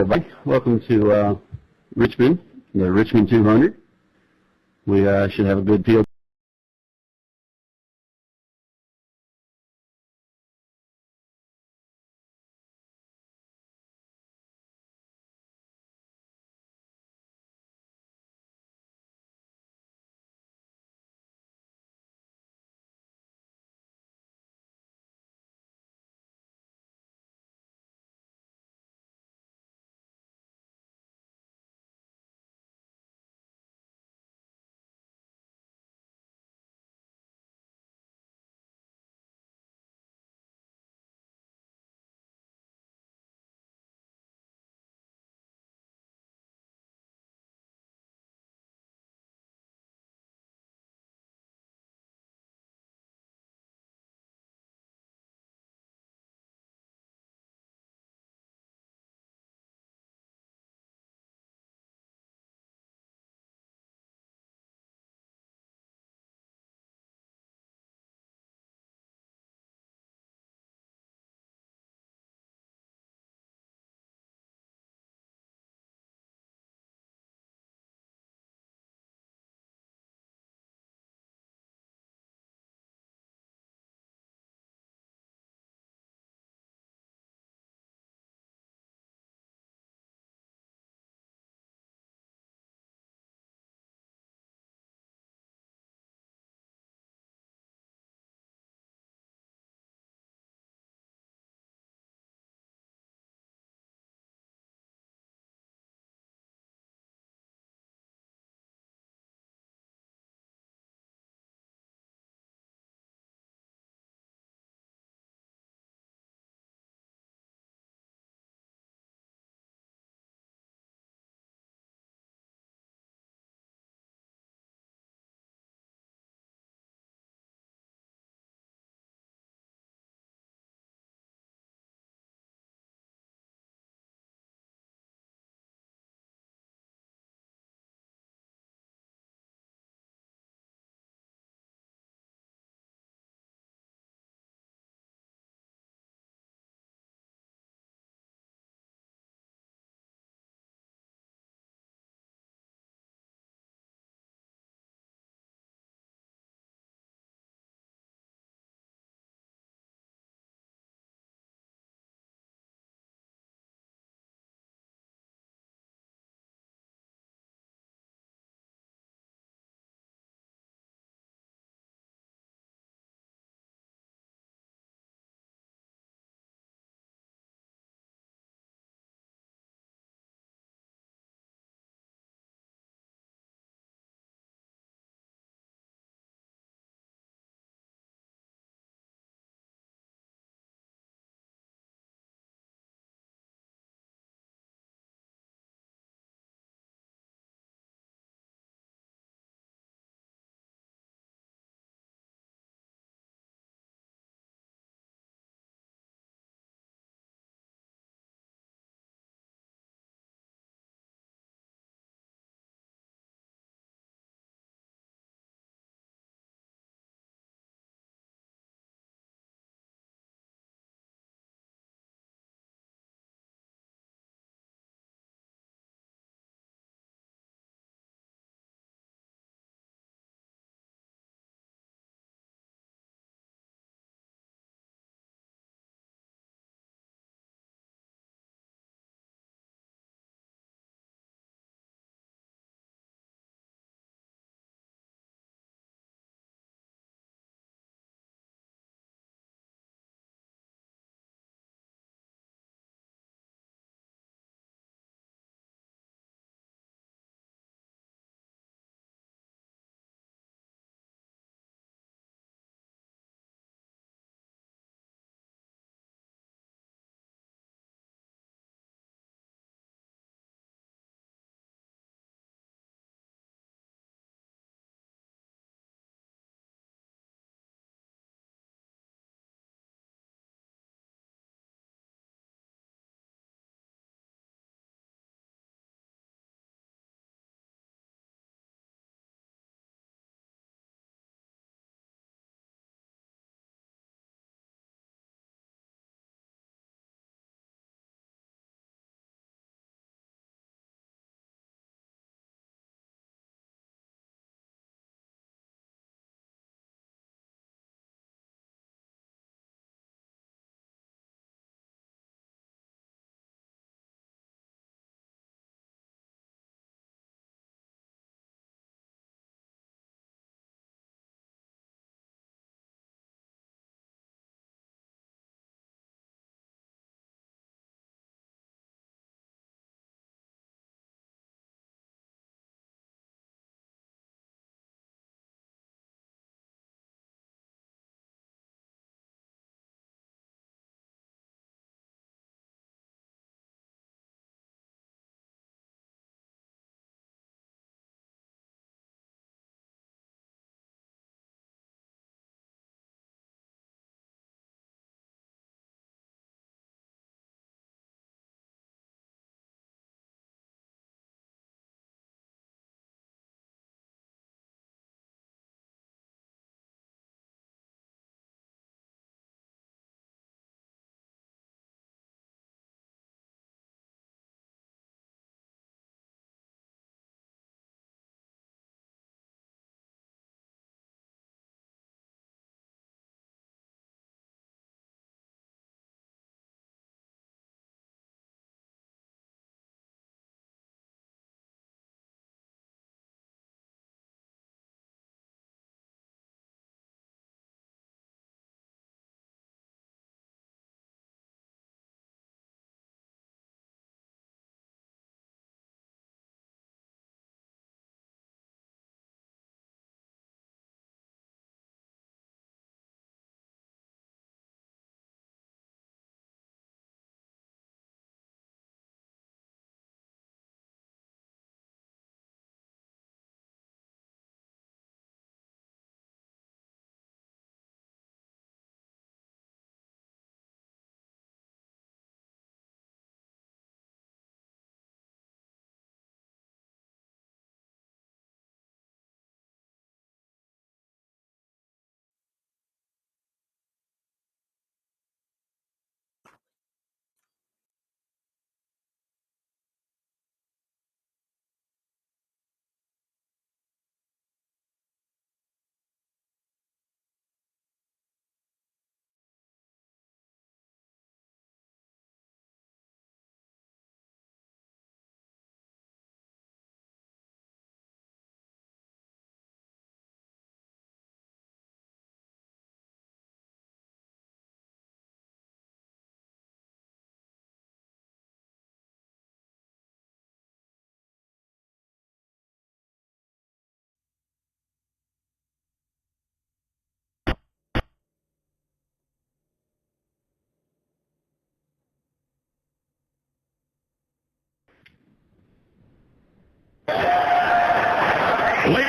Everybody, welcome to Richmond, the Richmond 200. We should have a good field.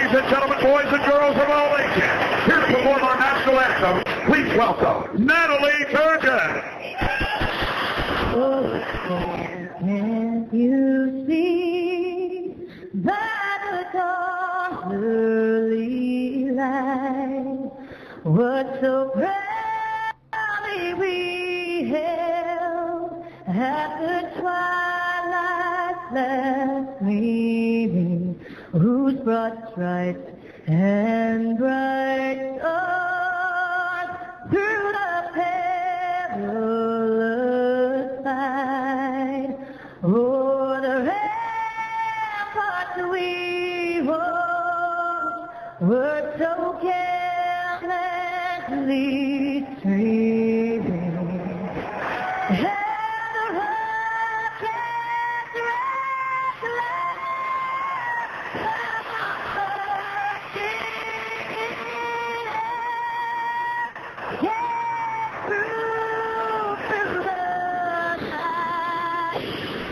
Ladies and gentlemen, boys and girls of all ages, here to perform our national anthem, please welcome Natalie Turgeon. Oh, can't you see by the dawn's early light what so proudly we held at the twilight's last gleaming, whose broad stripes and bright stars through the perilous fight o'er the ramparts we walked were so carelessly streaming. And the rocket's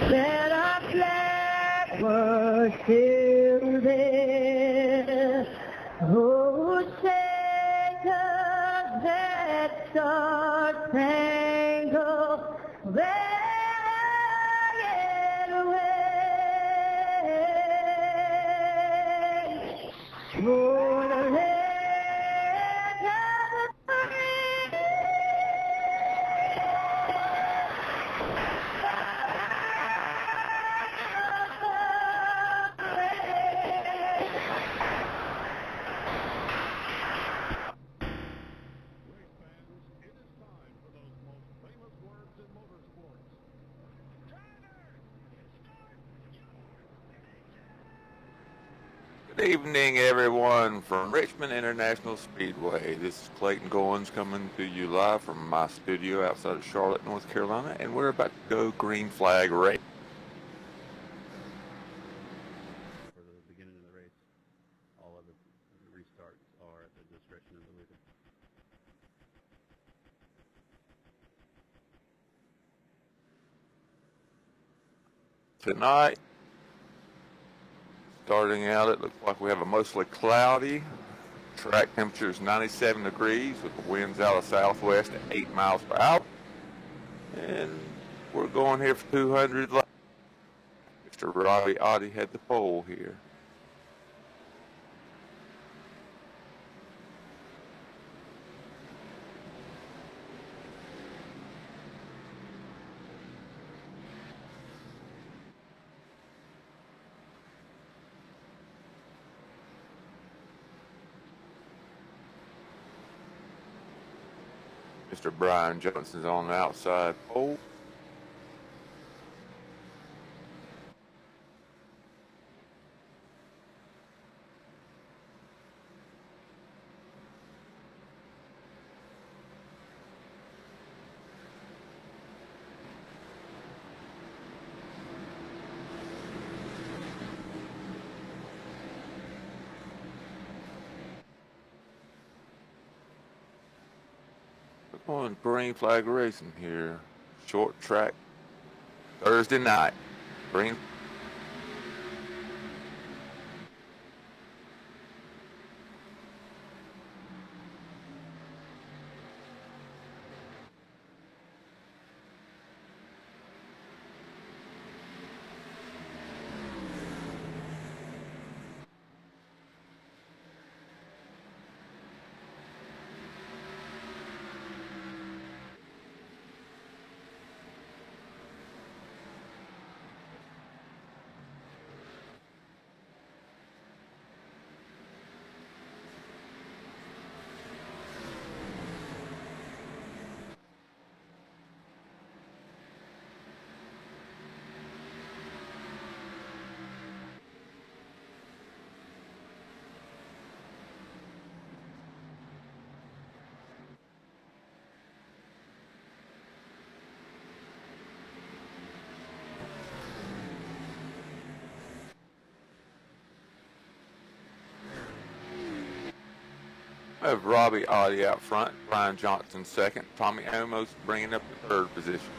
that our flag was still there. Oh, shake us that star-spangled banner away. For the land of the free. Good evening, everyone, from Richmond International Speedway. This is Clayton Goins coming to you live from my studio outside of Charlotte, North Carolina, and we're about to go green flag race. For the beginning of the race, all of the restarts are at the discretion of the leader. Tonight, starting out, it looks like we have a mostly cloudy. Track temperature is 97 degrees with the winds out of southwest at 8 miles per hour. And we're going here for 200 laps. Mr. Robbie Oddie had the pole here. Mr. Brian Johnson's on the outside pole. On green flag racing here. Short track Thursday night. Green. We have Robbie Oddie out front, Brian Johnson second, Tommy Amos bringing up the third position.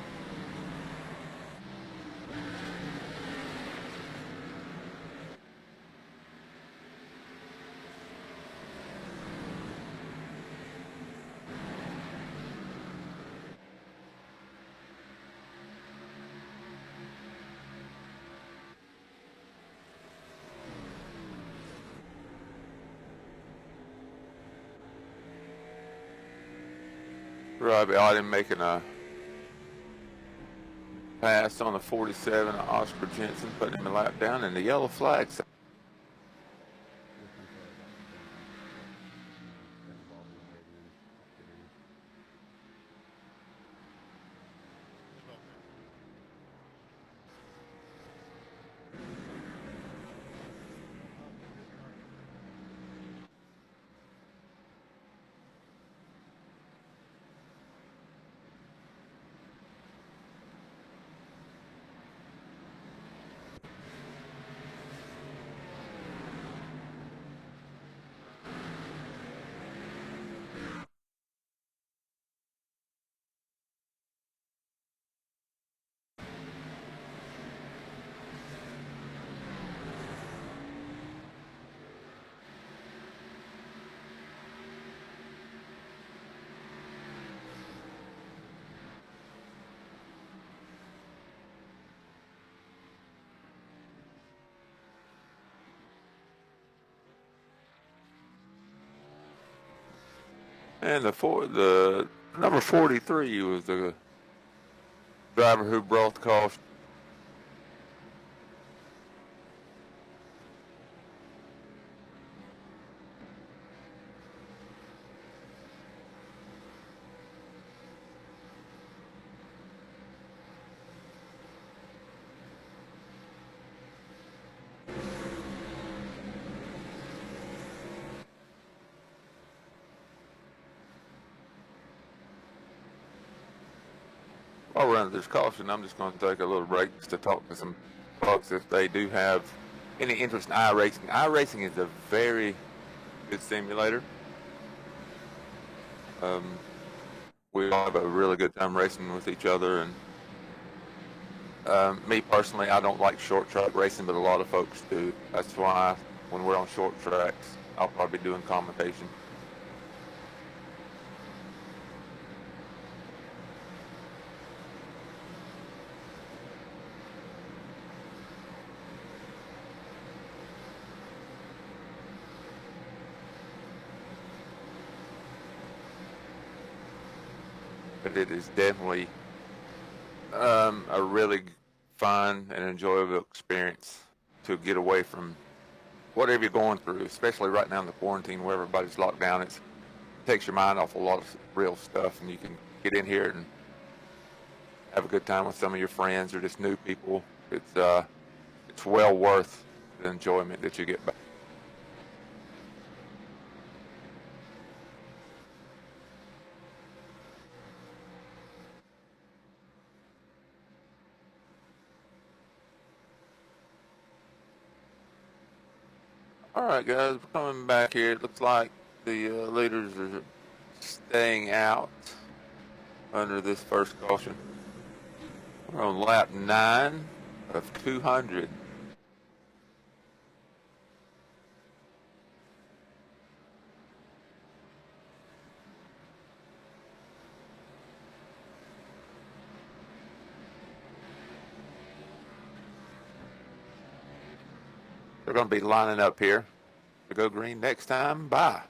Robbie Auden making a pass on the 47 of Oscar Jensen, putting him a lap down, and the yellow flag. And the number 43 was the driver who brought the caution. While we're under this caution, I'm just going to take a little break just to talk to some folks if they do have any interest in iRacing. iRacing is a very good simulator. We all have a really good time racing with each other, and me personally, I don't like short track racing, but a lot of folks do. That's why when we're on short tracks, I'll probably be doing commentation. But it is definitely a really fun and enjoyable experience to get away from whatever you're going through, especially right now in the quarantine where everybody's locked down. It takes your mind off a lot of real stuff, and you can get in here and have a good time with some of your friends or just new people. It's well worth the enjoyment that you get back. All right, guys, we're coming back here. It looks like the leaders are staying out under this first caution. We're on lap 9 of 200. They're going to be lining up here to go green next time. Bye.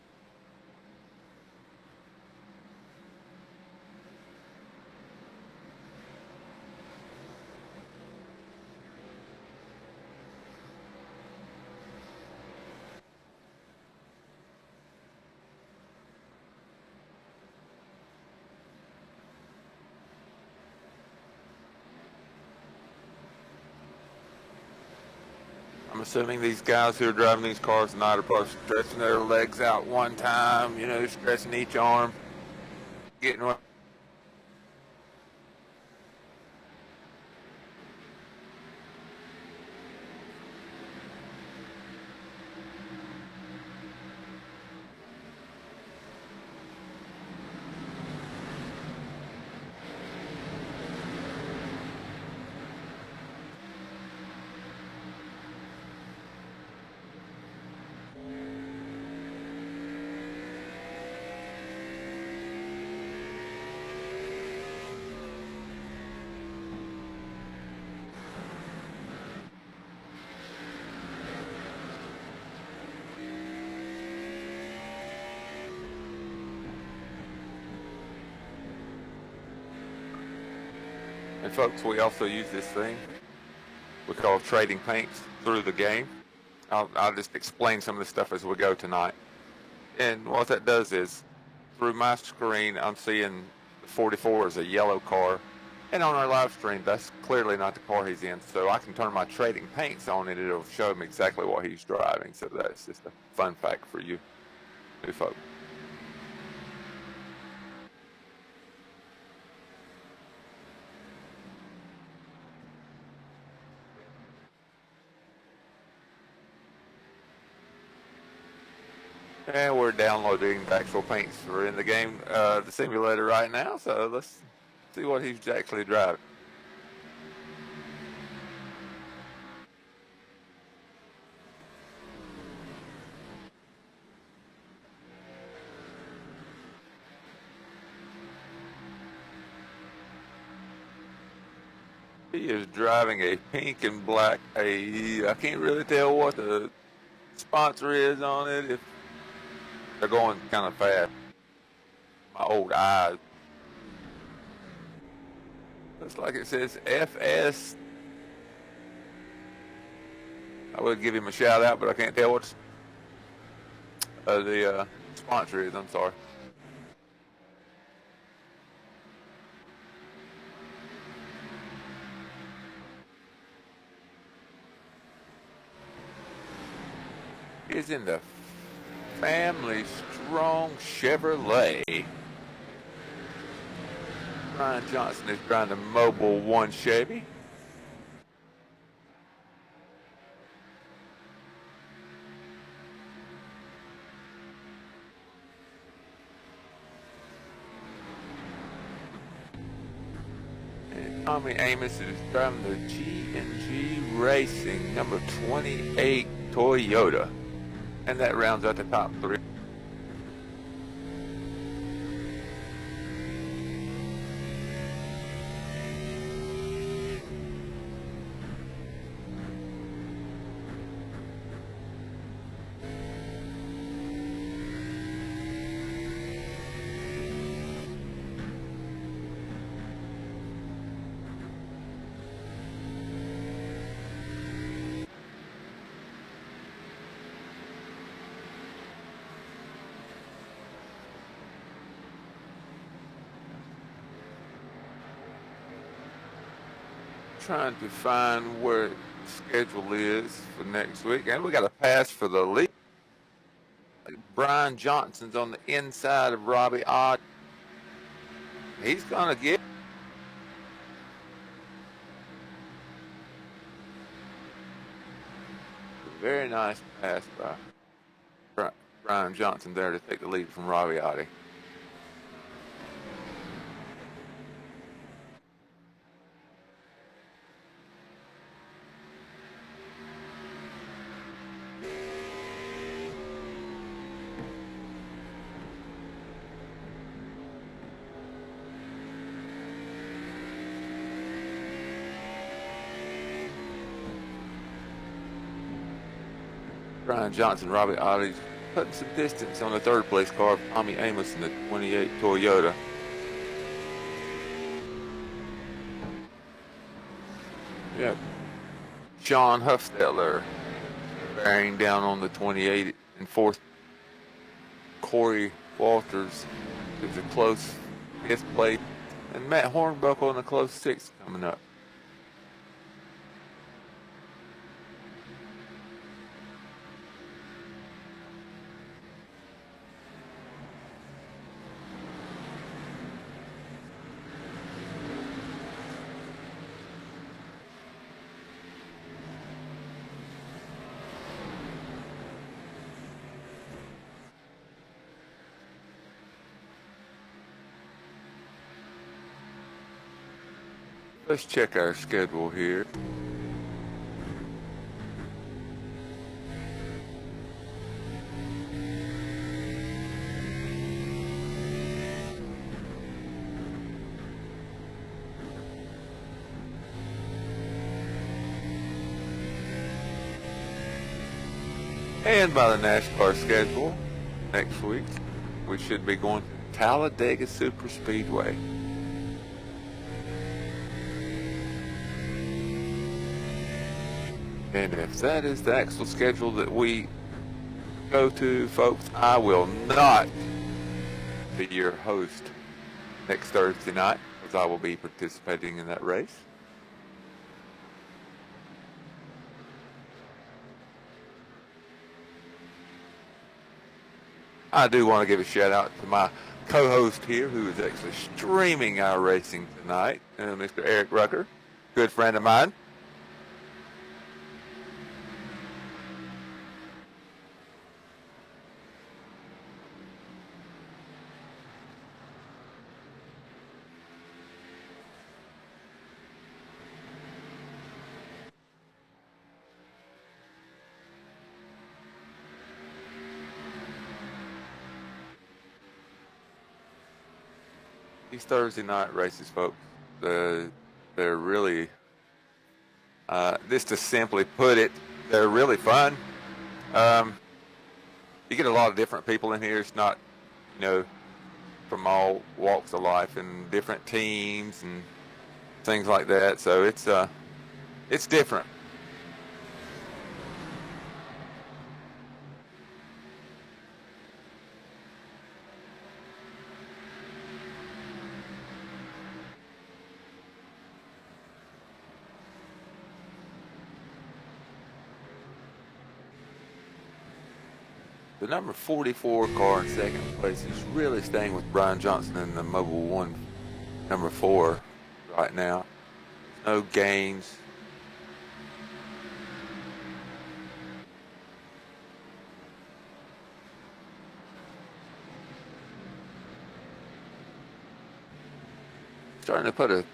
I'm assuming these guys who are driving these cars tonight are probably stretching their legs out one time, stretching each arm, getting what. folks, we also use this thing we call trading paints through the game. I'll just explain some of the stuff as we go tonight. And what that does is, through my screen, I'm seeing the 44 is a yellow car. And on our live stream, that's clearly not the car he's in. So I can turn my trading paints on and it'll show him exactly what he's driving. So that's just a fun fact for you new folks. And we're downloading the actual paints. We're in the game, the simulator right now, so let's see what he's actually driving. He is driving a pink and black, I can't really tell what the sponsor is on it, if they're going kind of fast. My old eyes. Looks like it says FS. I would give him a shout out, but I can't tell what the sponsor is. I'm sorry. Is in the Family Strong Chevrolet. Brian Johnson is driving the Mobile 1 Chevy. And Tommy Amos is driving the G&G Racing number 28 Toyota. And that rounds out the top three. Trying to find where the schedule is for next week, and we got a pass for the lead. Brian Johnson's on the inside of Robbie Odd. He's gonna get a very nice pass by Brian Johnson there to take the lead from Robbie Oddie. Brian Johnson, Robbie Ollie's putting some distance on the third place car of Tommy Amos in the 28 Toyota. Yep. Sean Huffstetter bearing down on the 28 in fourth. Corey Walters is a close fifth place. And Matt Hornbuckle in a close sixth coming up. Let's check our schedule here. And by the NASCAR schedule, next week, we should be going to Talladega Superspeedway. And if that is the actual schedule that we go to, folks, I will not be your host next Thursday night, because I will be participating in that race. I do want to give a shout out to my co-host here, who is actually streaming our racing tonight, Mr. Eric Rucker, good friend of mine. These Thursday night races, folks, they're really, just to simply put it, they're really fun. You get a lot of different people in here. It's not, you know, from all walks of life and different teams and things like that. So it's different. The number 44 car in second place is really staying with Brian Johnson in the Mobile 1, number 4 right now. No gains. Starting to put a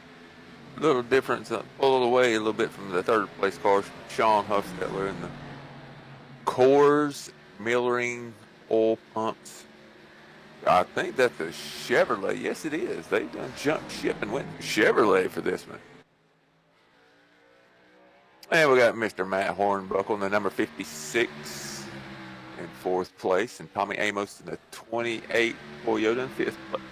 little difference, pull it away a little bit from the third place car, Sean Hufstetler, in the Coors Millering oil pumps. I think that's a Chevrolet. Yes, it is. They done jumped ship and went to Chevrolet for this one. And we got Mr. Matt Hornbuckle in the number 56 in fourth place, and Tommy Amos in the 28 Toyota in fifth place.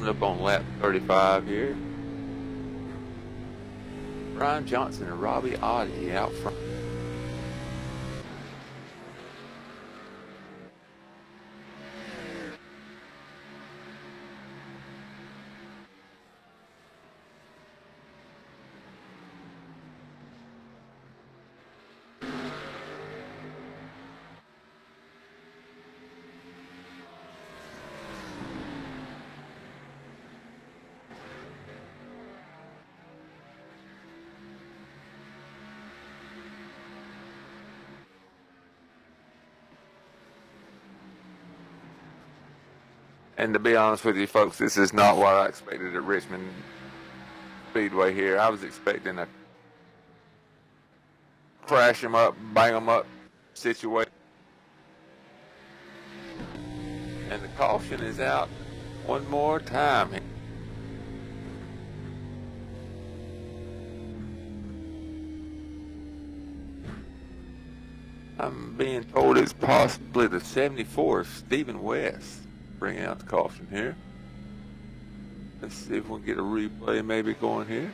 Up on lap 35 here. Brian Johnson and Robbie Oddie out front. And to be honest with you, folks, this is not what I expected at Richmond Speedway here. I was expecting a crash them up, bang them up situation. And the caution is out one more time. I'm being told it's possibly the 74, Stephen West, bringing out the caution here. Let's see if we can get a replay maybe going here.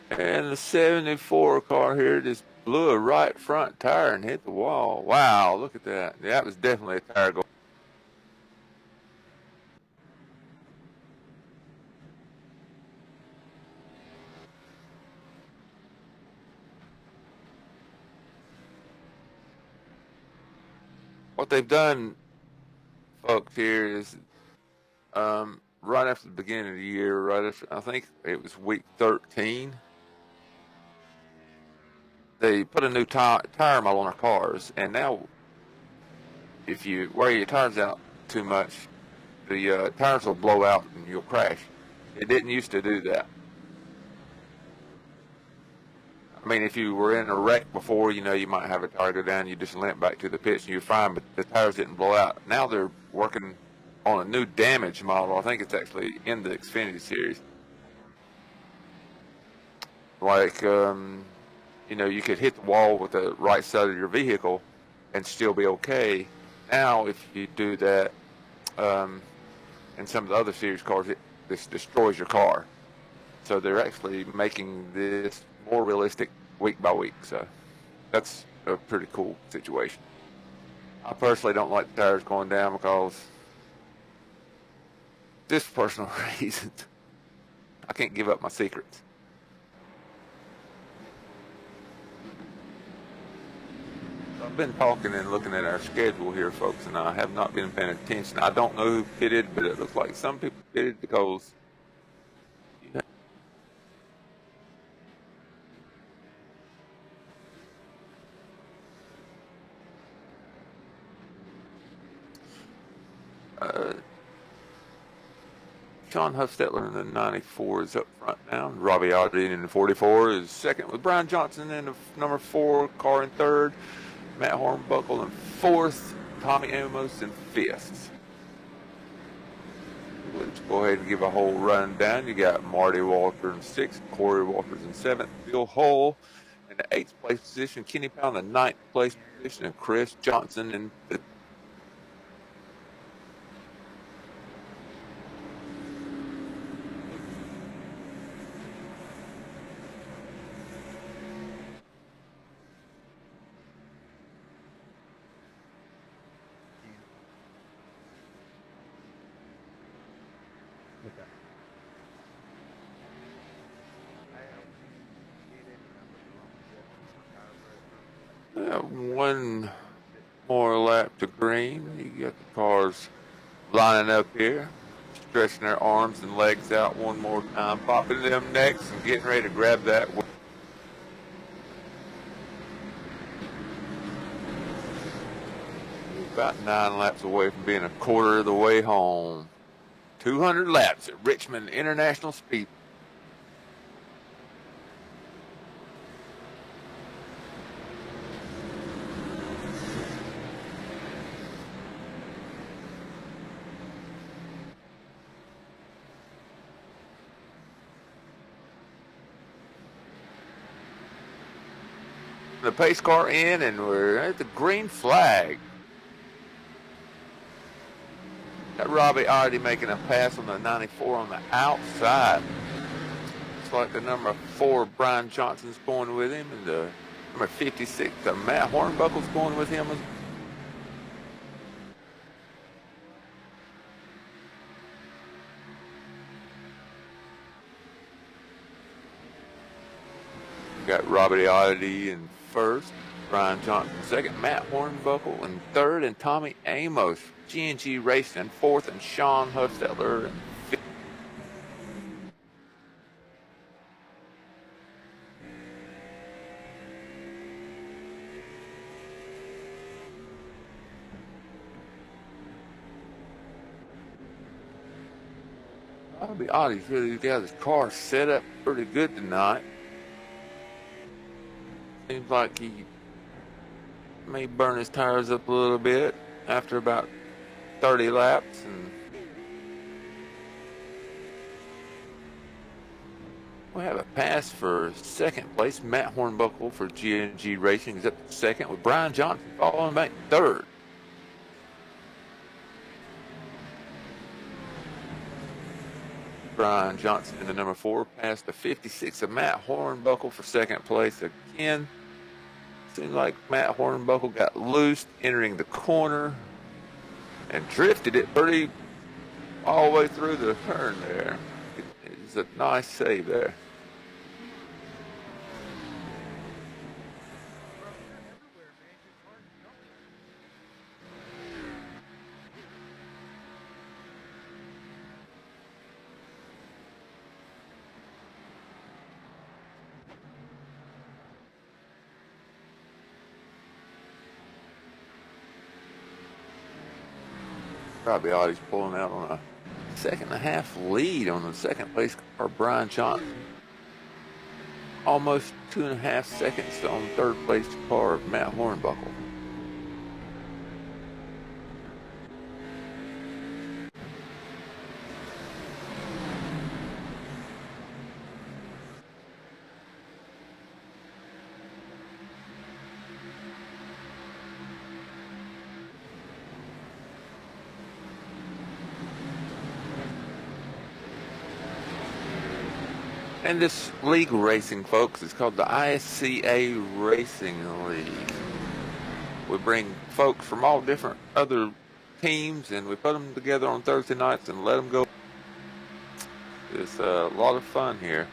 And the 74 car here just blew a right front tire and hit the wall. Wow, look at that. Yeah, that was definitely a tire go. What they've done, folks, here is right after the beginning of the year, right after, I think it was week 13, they put a new tire model on our cars, and now if you wear your tires out too much, the tires will blow out and you'll crash. It didn't used to do that. I mean, if you were in a wreck before, you know, you might have a tire go down, you just limp back to the pits and you're fine, but the tires didn't blow out. Now they're working on a new damage model. I think it's actually in the Xfinity series. Like, you know, you could hit the wall with the right side of your vehicle and still be okay. Now, if you do that, in some of the other series cars, this destroys your car. So they're actually making this more realistic week by week. So that's a pretty cool situation. I personally don't like the tires going down because just personal reasons. I can't give up my secrets. I've been talking and looking at our schedule here, folks, and I have not been paying attention. I don't know who pitted, but it looks like some people pitted because Sean Huffstetler in the 94 is up front now. Robbie Oddie in the 44 is second with Brian Johnson in the number 4 car in third. Matt Hornbuckle in fourth. Tommy Amos in fifth. Let's go ahead and give a whole rundown. You got Marty Walter in sixth, Corey Walters in seventh, Bill Hull in the 8th place position, Kenny Powell in the 9th place position, and Chris Johnson in the one more lap to green. You got the cars lining up here, stretching their arms and legs out one more time, popping them necks and getting ready to grab that. About 9 laps away from being a quarter of the way home. 200 laps at Richmond International Speed. The pace car in, and we're at the green flag. Got Robbie already making a pass on the 94 on the outside. Looks like the number 4 Brian Johnson's going with him, and the number 56 Matt Hornbuckle's going with him. Got Robbie Oddity in first, Brian Johnson second, Matt Hornbuckle in third, and Tommy Amos, G&G Racing in fourth, and Sean Huffstetler in fifth. Robbie Oddity's really got his car set up pretty good tonight. Seems like he may burn his tires up a little bit after about 30 laps. And we have a pass for second place. Matt Hornbuckle for G&G Racing is up to second, with Brian Johnson following back third. Brian Johnson in the number 4, past the 56 of Matt Hornbuckle for second place again. Seems like Matt Hornbuckle got loose entering the corner and drifted it pretty all the way through the turn there. It's a nice save there. Probably Audie's pulling out on a second and a half lead on the second place car, Brian Johnson. Almost 2.5 seconds on third place car, Matt Hornbuckle. And this league racing, folks, is called the ISCA Racing League. We bring folks from all different other teams, and we put them together on Thursday nights and let them go. It's a lot of fun here.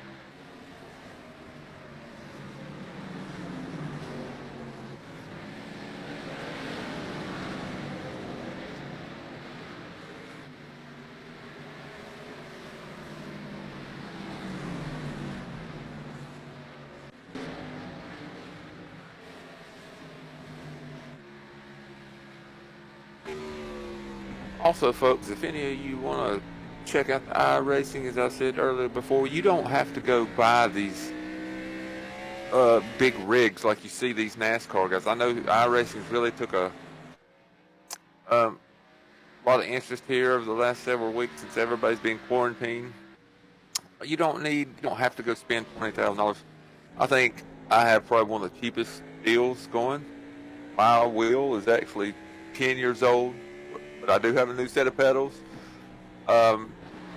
Also, folks, if any of you want to check out the iRacing, as I said earlier before, you don't have to go buy these big rigs like you see these NASCAR guys. I know iRacing really took a lot of interest here over the last several weeks since everybody's been quarantined. You don't have to go spend $20,000. I think I have probably one of the cheapest deals going. My wheel is actually 10 years old, but I do have a new set of pedals,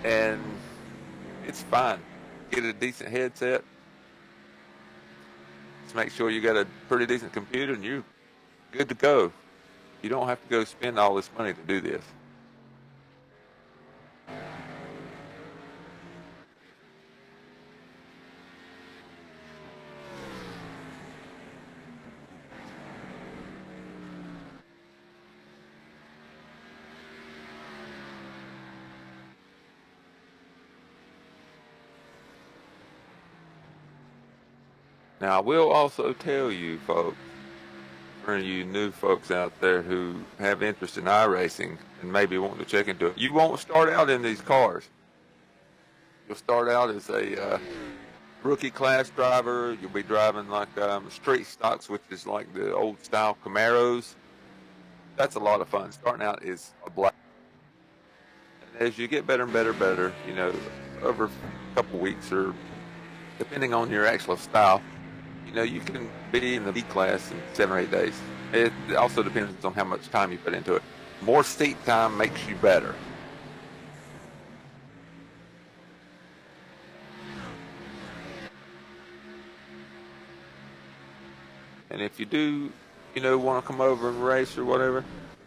and it's fine. Get a decent headset. Just make sure you got a pretty decent computer, and you're good to go. You don't have to go spend all this money to do this. Now, I will also tell you, folks, for you new folks out there who have interest in iRacing and maybe want to check into it, you won't start out in these cars. You'll start out as a rookie class driver. You'll be driving like street stocks, which is like the old style Camaros. That's a lot of fun. Starting out is a blast. And as you get better and better, you know, over a couple weeks or depending on your actual style, you know, you can be in the B class in 7 or 8 days. It also depends on how much time you put into it. More seat time makes you better. And if you do, you know, want to come over and race or whatever,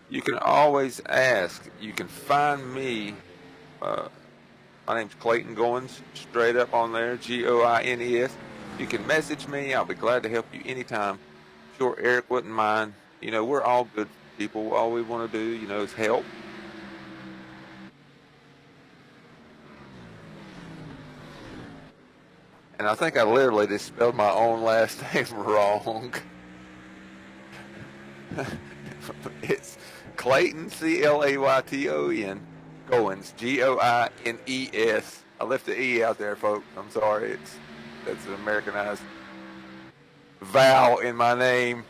you can always ask. You can find me. My name's Clayton Goins, straight up on there, Goines. You can message me. I'll be glad to help you anytime. Sure, Eric wouldn't mind. You know, we're all good people. All we want to do, you know, is help. And I think I literally just spelled my own last name wrong. It's Clayton, Clayton, Goins, Goines. I left the E out there, folks. I'm sorry. That's an Americanized vowel in my name.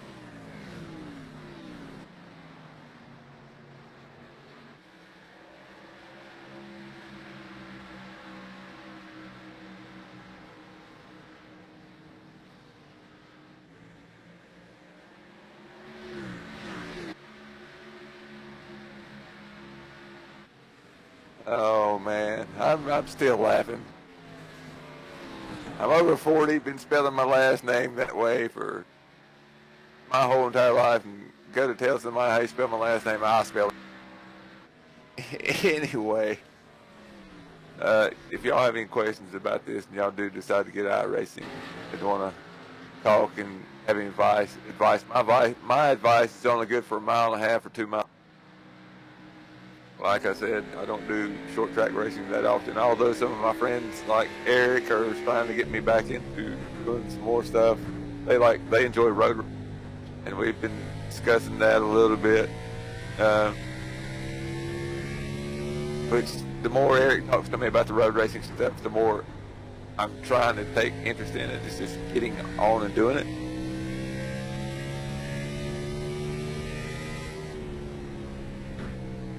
Oh man, I'm still laughing. I'm over 40, been spelling my last name that way for my whole entire life, and go to tell somebody how you spell my last name, I'll spell it. Anyway, if y'all have any questions about this and y'all do decide to get out racing and want to talk and have any advice, my advice is only good for 1.5 miles or 2 miles. Like I said, I don't do short track racing that often, although some of my friends like Eric are trying to get me back into doing some more stuff. They enjoy road, and we've been discussing that a little bit. Which, the more Eric talks to me about the road racing stuff, the more I'm trying to take interest in it. It's just getting on and doing it.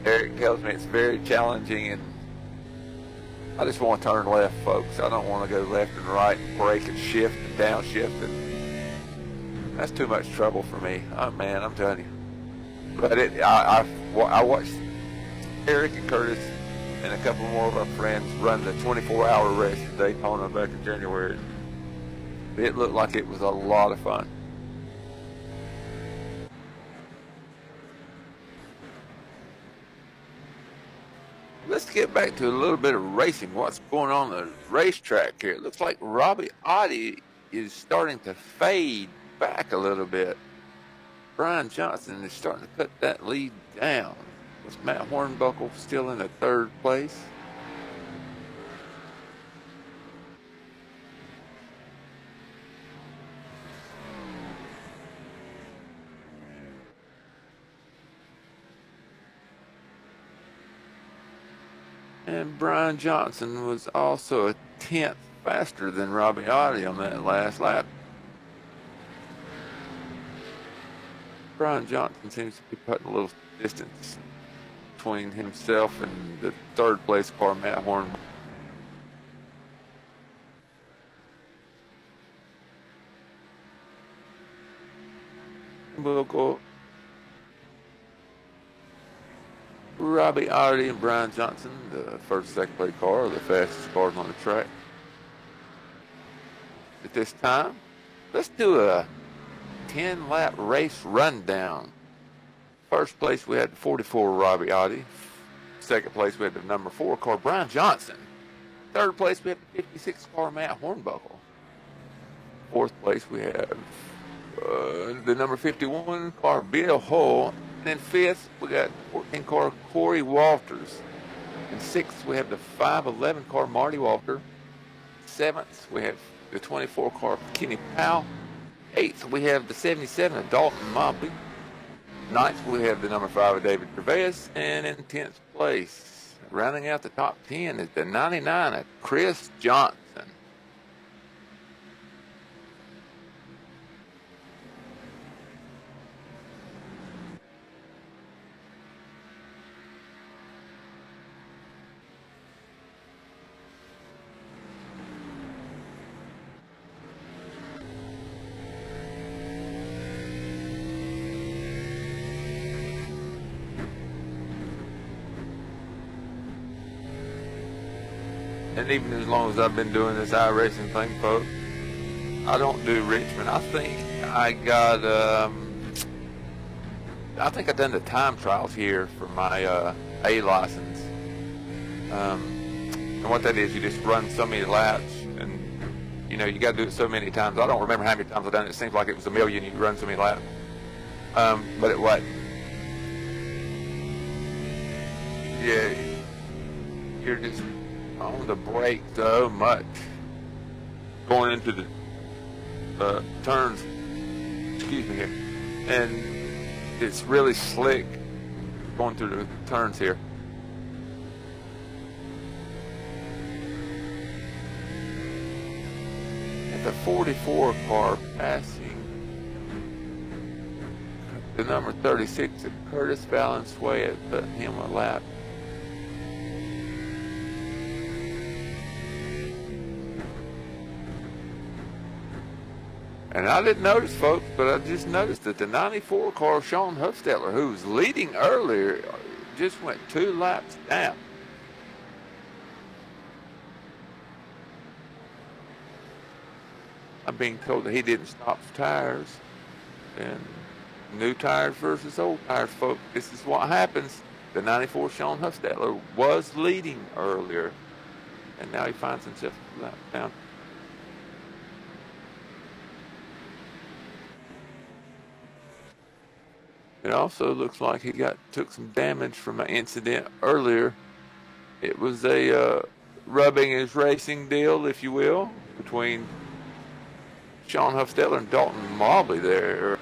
Eric tells me it's very challenging, and I just want to turn left, folks. I don't want to go left and right and brake and shift and downshift, and that's too much trouble for me. Oh man, I'm telling you. But I watched Eric and Curtis and a couple more of our friends run the 24-hour race at Daytona back in January. It looked like it was a lot of fun. Let's get back to a little bit of racing. What's going on the racetrack here? It looks like Robbie Oddie is starting to fade back a little bit. Brian Johnson is starting to cut that lead down. With Matt Hornbuckle still in the third place. And Brian Johnson was also a 10th faster than Robbie Oddie on that last lap. Brian Johnson seems to be putting a little distance between himself and the third place car, Matt Horn. We'll go Robbie Oddie and Brian Johnson, the first, second place car, are the fastest cars on the track at this time. Let's do a 10-lap race rundown. First place, we had the 44 Robbie Oddie. Second place, we had the number 4 car, Brian Johnson. Third place, we had the 56 car, Matt Hornbuckle. Fourth place, we have the number 51 car, Bill Hull. And then fifth, we got 14 car, Corey Walters. And sixth, we have the 511 car, Marty Walker. Seventh, we have the 24 car, Kenny Powell. Eighth, we have the 77 of Dalton Mobley. Ninth, we have the number 5 of David Gervais. And in 10th place, rounding out the top 10, is the 99 of Chris Johnson. And even as long as I've been doing this iRacing thing, folks, I don't do Richmond. I think I got, I think I've done the time trials here for my A license. And what that is, you just run so many laps, and you know, you got to do it so many times. I don't remember how many times I've done it. It seems like it was a million. You run so many laps, but it wasn't. Yeah, you're just on the brake so much going into the turns, excuse me here, and it's really slick going through the turns here. At the 44 car passing the number 36 of Curtis Valenzuela, putting him a lap. And I didn't notice, folks, but I just noticed that the 94 car, Sean Hufstetler, who was leading earlier, just went 2 laps down. I'm being told that he didn't stop for tires. And new tires versus old tires, folks. This is what happens. The 94 Sean Hufstetler was leading earlier, and now he finds himself a lap down. It also looks like he took some damage from an incident earlier. It was a rubbing his racing deal, if you will, between Sean Hufstetler and Dalton Mobley there.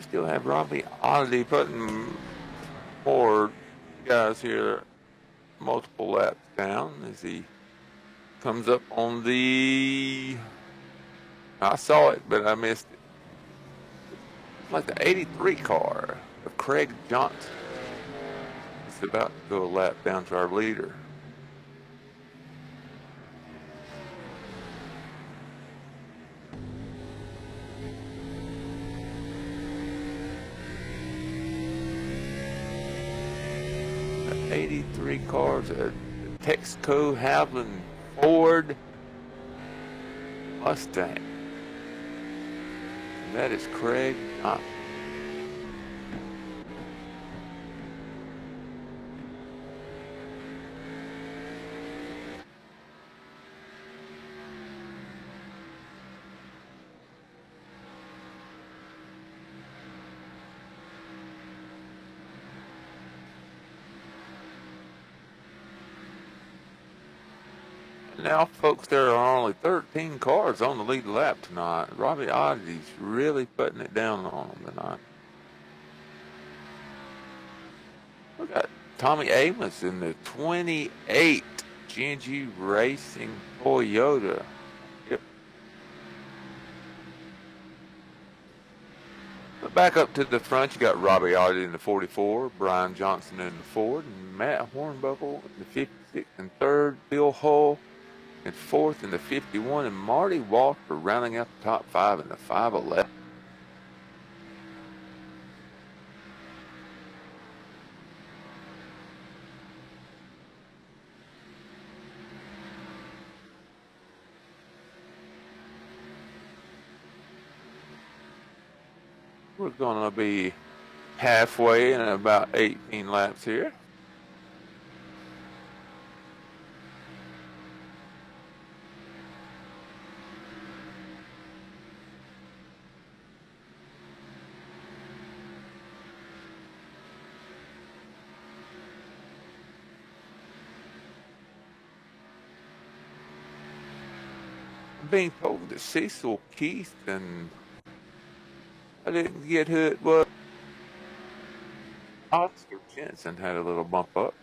We still have Robbie Oddity putting more guys here multiple laps down as he comes up on the, I saw it, but I missed it. It's like the 83 car of Craig Johnson. It's about to go a lap down to our leader. The 83 cars, a Texaco Havoline Ford Mustang. And that is Craig Johnson. Now, folks, there are only 13 cars on the lead lap tonight. Robbie Oddity's really putting it down on them tonight. We got Tommy Amos in the 28 G&G Racing Toyota. Yep. But back up to the front, you got Robbie Oddity in the 44, Brian Johnson in the Ford, and Matt Hornbuckle in the 56 and 3rd, Bill Hull in 4th in the 51, and Marty Walker rounding out the top 5 in the 511. We're going to be halfway in about 18 laps here. Being told that Cecil Keith, and I didn't get who it was. Oscar Jensen had a little bump up.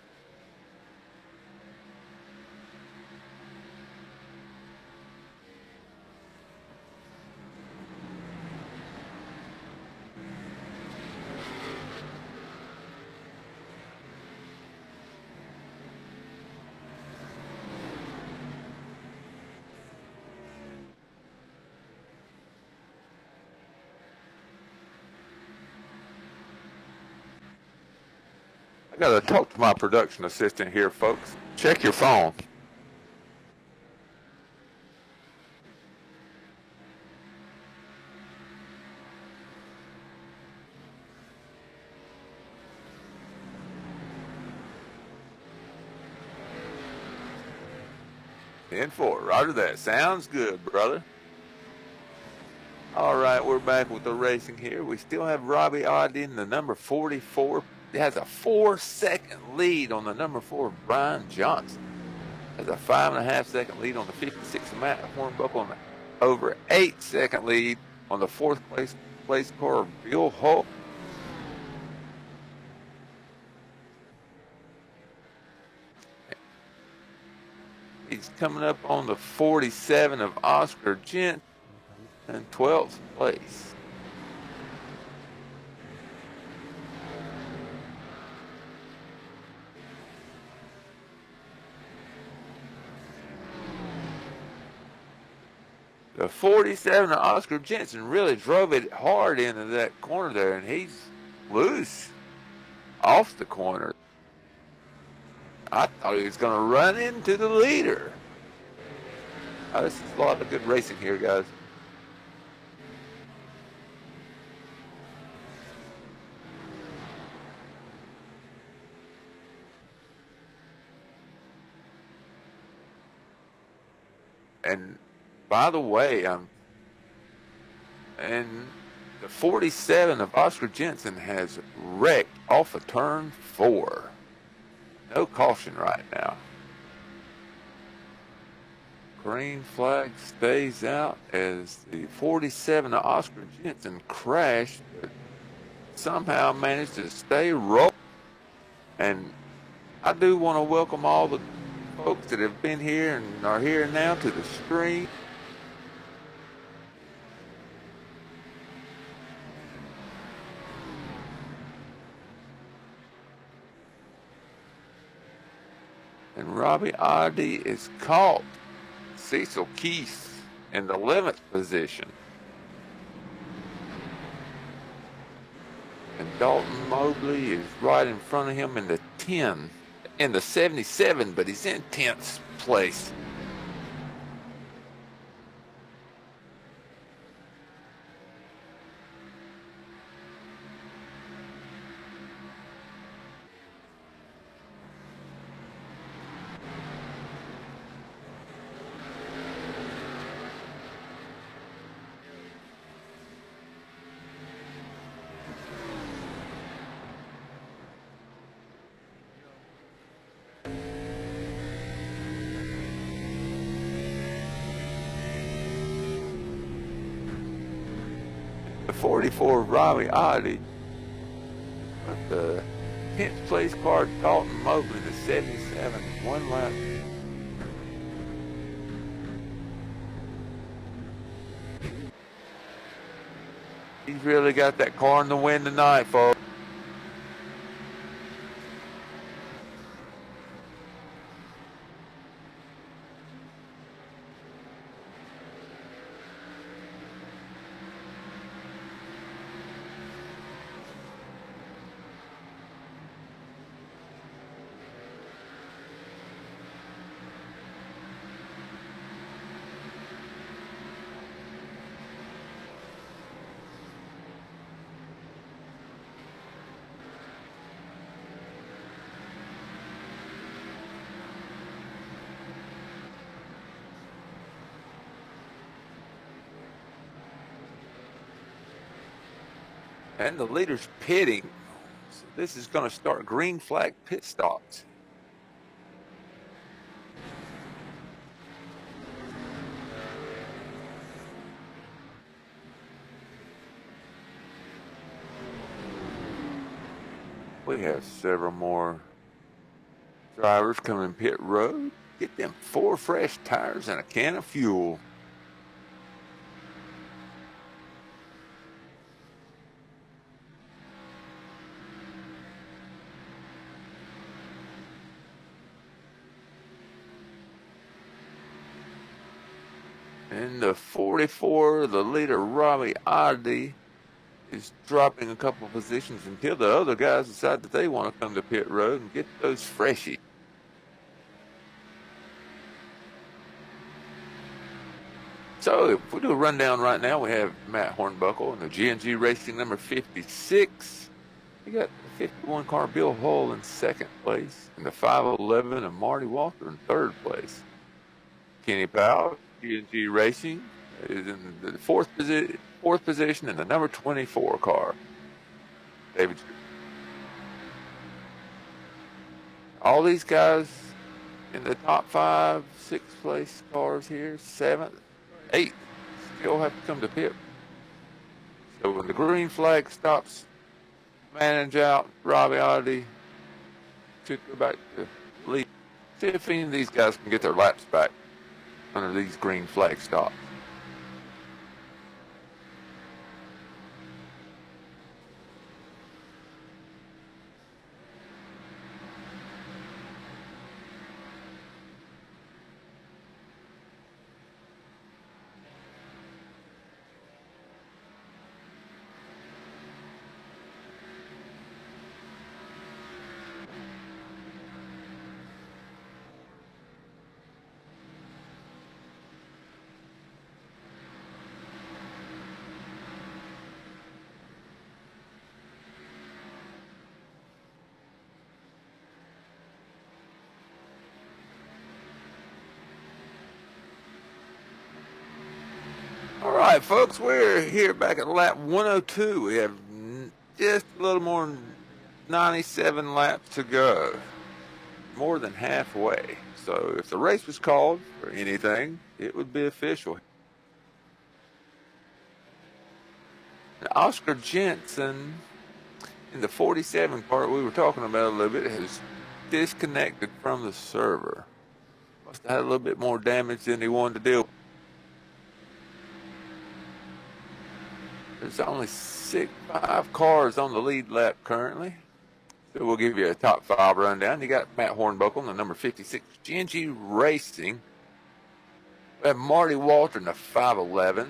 I gotta talk to my production assistant here, folks. Check your phone. In 4, roger that. Sounds good, brother. All right, we're back with the racing here. We still have Robbie Oddity in the number 44. It has a 4-second lead on the number 4, Brian Johnson. Has a 5.5-second lead on the 56, Matt Hornbuckle, and over 8-second lead on the 4th place car, Bill Hull. He's coming up on the 47 of Oscar Gent in 12th place. The 47 of Oscar Jensen really drove it hard into that corner there, and he's loose off the corner. I thought he was going to run into the leader. Oh, this is a lot of good racing here, guys. And by the way, and the 47 of Oscar Jensen has wrecked off of turn 4. No caution right now. Green flag stays out as the 47 of Oscar Jensen crashed. somehow managed to stay rolling. And I do want to welcome all the folks that have been here and are here now to the stream. And Robbie Oddie is caught. Cecil Keith in the 11th position. And Dalton Mobley is right in front of him in the 10, in the 77, but he's in 10th place. The 44 Robbie Oddie, with the 10th place car Dalton Mobley, the 77, 1 lap. He's really got that car in the wind tonight, folks. And the leader's pitting. So this is going to start green flag pit stops. We have several more drivers coming pit road. Get them 4 fresh tires and a can of fuel. In the 44, the leader, Robbie Oddie, is dropping a couple positions until the other guys decide that they want to come to pit road and get those freshies. So if we do a rundown right now, we have Matt Hornbuckle in the G&G Racing number 56. We got the 51 car Bill Hull in 2nd place, and the 511 and Marty Walker in 3rd place. Kenny Powell, G&G Racing, is in the 4th position in the number 24 car. David. All these guys in the top 5, 6th place cars here, 7th, 8th, still have to come to pit. So when the green flag stops, manage out, Robbie Oddie should go back to lead. See if any of these guys can get their laps back under these green flag stops. All right, folks, we're here back at lap 102. We have just a little more than 97 laps to go. More than halfway. So if the race was called for anything, it would be official. And Oscar Jensen And the 47 part we were talking about a little bit has disconnected from the server. Must have had a little bit more damage than he wanted to deal with. There's only 5 cars on the lead lap currently. So we'll give you a top 5 rundown. You got Matt Hornbuckle in the number 56 GNG Racing. We have Marty Walter in the 511.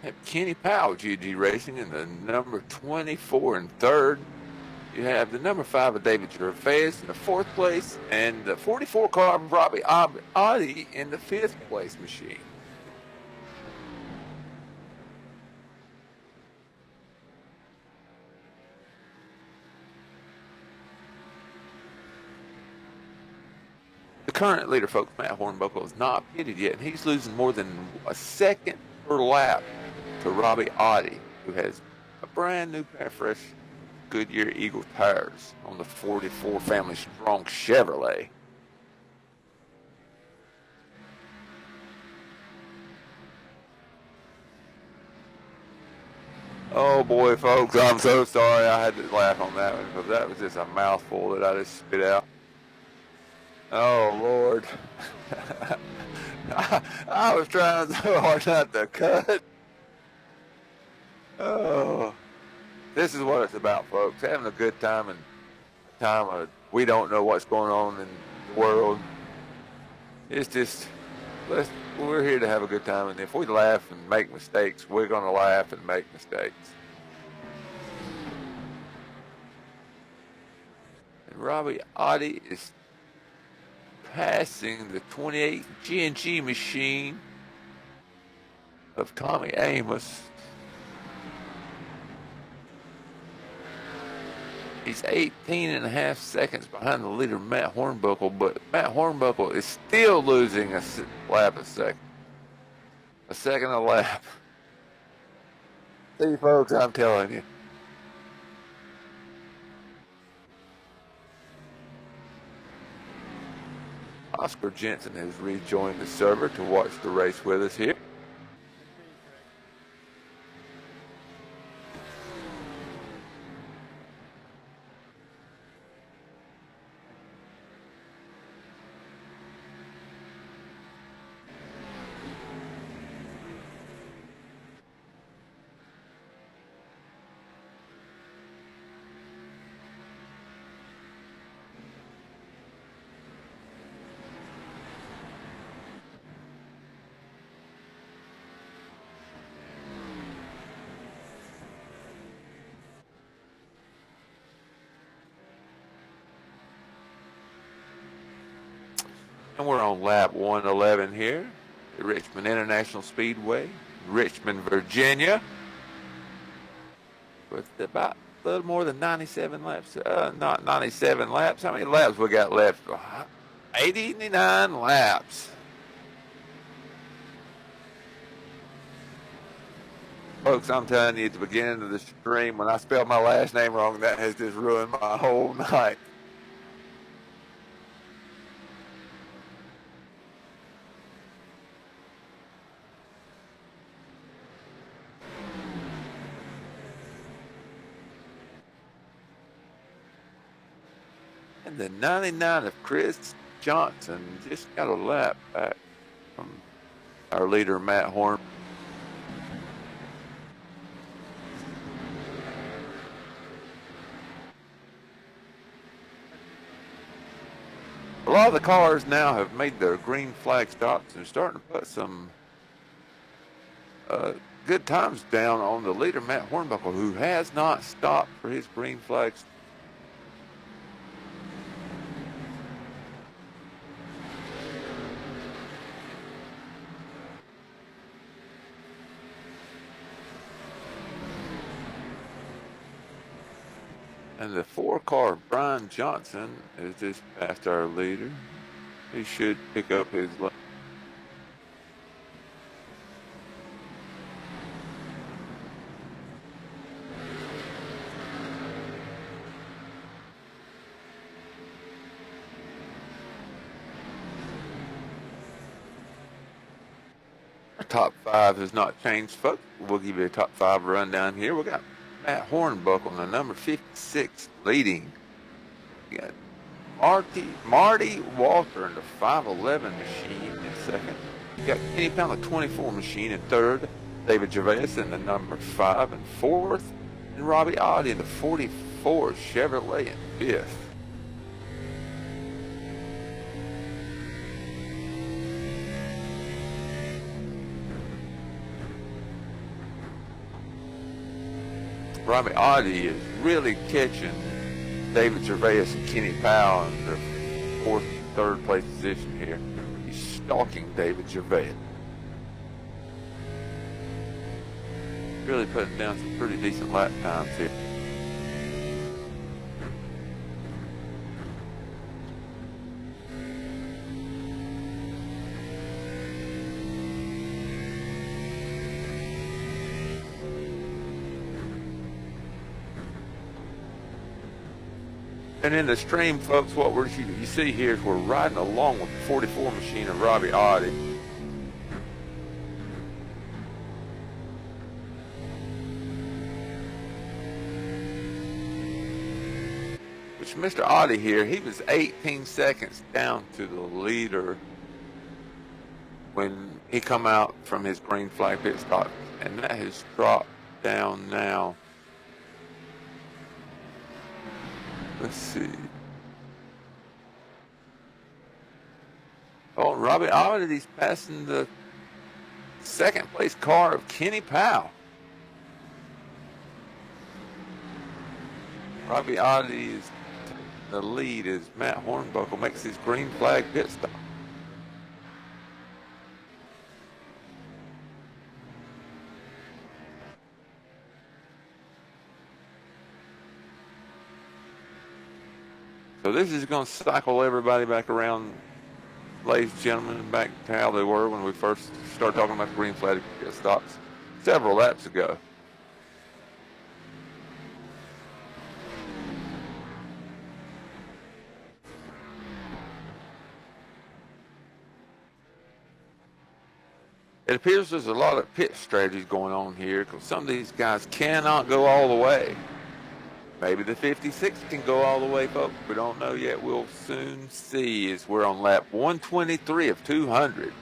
We have Kenny Powell, GNG Racing, in the number 24 in 3rd. You have the number 5 of David Gervais in the 4th place, and the 44 car of Robbie Audi in the 5th place machine. The current leader, folks, Matt Hornbuckle, is not pitted yet, and he's losing more than a second per lap to Robbie Audi, who has a brand new pair of fresh Goodyear Eagle tires on the 44 Family Strong Chevrolet. Oh boy, folks, I'm so sorry I had to laugh on that one because that was just a mouthful that I just spit out. Oh Lord. I was trying so hard not to cut. Oh. This is what it's about, folks. Having a good time, and a time of we don't know what's going on in the world. It's just, we're here to have a good time, and if we laugh and make mistakes, we're going to laugh and make mistakes. And Robbie Audi is passing the 28 GNG machine of Tommy Amos. He's 18.5 seconds behind the leader, Matt Hornbuckle, but Matt Hornbuckle is still losing a lap a second. A second a lap. See, folks, I'm telling you. Oscar Jensen has rejoined the server to watch the race with us here. And we're on lap 111 here at Richmond International Speedway, Richmond, Virginia, with about a little more than 97 laps. Not 97 laps. How many laps we got left? 89 laps. Folks, I'm telling you, at the beginning of the stream, when I spelled my last name wrong, that has just ruined my whole night. And the 99 of Chris Johnson just got a lap back from our leader, Matt Horn. A lot of the cars now have made their green flag stops and starting to put some good times down on the leader, Matt Hornbuckle, who has not stopped for his green flags. And the 4-car Brian Johnson is just past our leader. He should pick up his lap. Our top 5 has not changed, folks. We'll give you a top 5 rundown here. We got Matt Hornbuckle, the number 56, leading. You got Marty Walter in the 511 machine in second. You got Kenny Powell, the 24 machine in third. David Gervais in the number 5 in fourth. And Robbie Oddie in the 44 Chevrolet in fifth. Robbie Oddie is really catching David Gervais and Kenny Powell in their fourth and third place position here. He's stalking David Gervais. Really putting down some pretty decent lap times here. And in the stream, folks, what you see here is we're riding along with the 44 machine of Robbie Oddie. Which Mr. Oddie here, he was 18 seconds down to the leader when he come out from his green flag pit stop. And that has dropped down now. Let's see. Oh, Robbie Oddie's passing the second place car of Kenny Powell. Robbie Oddie is the lead as Matt Hornbuckle makes his green flag pit stop. So this is going to cycle everybody back around, ladies and gentlemen, back to how they were when we first started talking about the green flag pit stops several laps ago. It appears there's a lot of pit strategies going on here because some of these guys cannot go all the way. Maybe the 56 can go all the way, folks. We don't know yet. We'll soon see as we're on lap 123 of 200.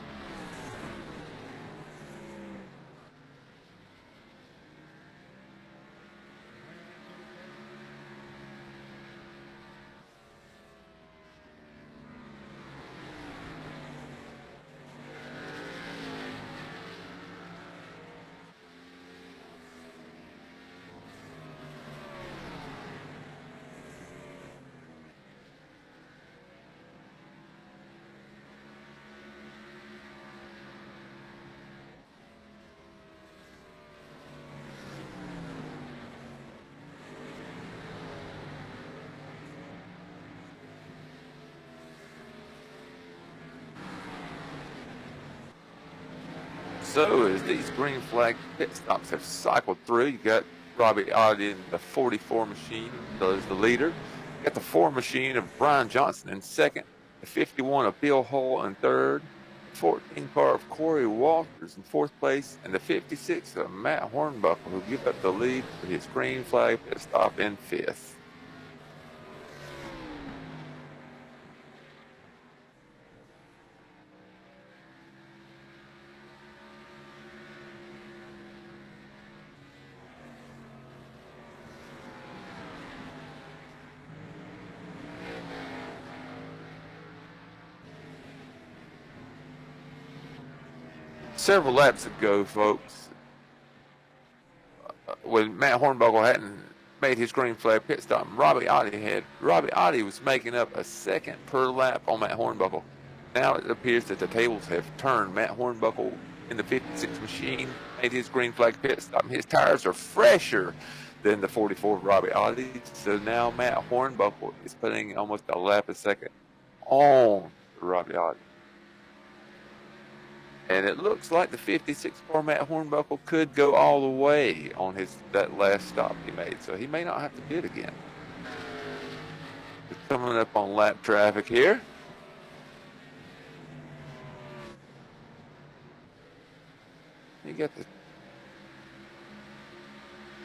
So as these green flag pit stops have cycled through, you got Robbie Oddie in the 44 machine, does the leader. You got the 4 machine of Brian Johnson in second, the 51 of Bill Hull in third, the 14 car of Corey Walters in fourth place, and the 56 of Matt Hornbuckle, who give up the lead for his green flag pit stop in fifth. Several laps ago, folks, when Matt Hornbuckle hadn't made his green flag pit stop, Robbie Oddie was making up a second per lap on Matt Hornbuckle. Now it appears that the tables have turned. Matt Hornbuckle in the 56 machine made his green flag pit stop. His tires are fresher than the 44 of Robbie Oddie. So now Matt Hornbuckle is putting almost a lap a second on Robbie Oddie. And it looks like the 56 car Matt Hornbuckle could go all the way on that last stop he made. So he may not have to pit again. We're coming up on lap traffic here. You got the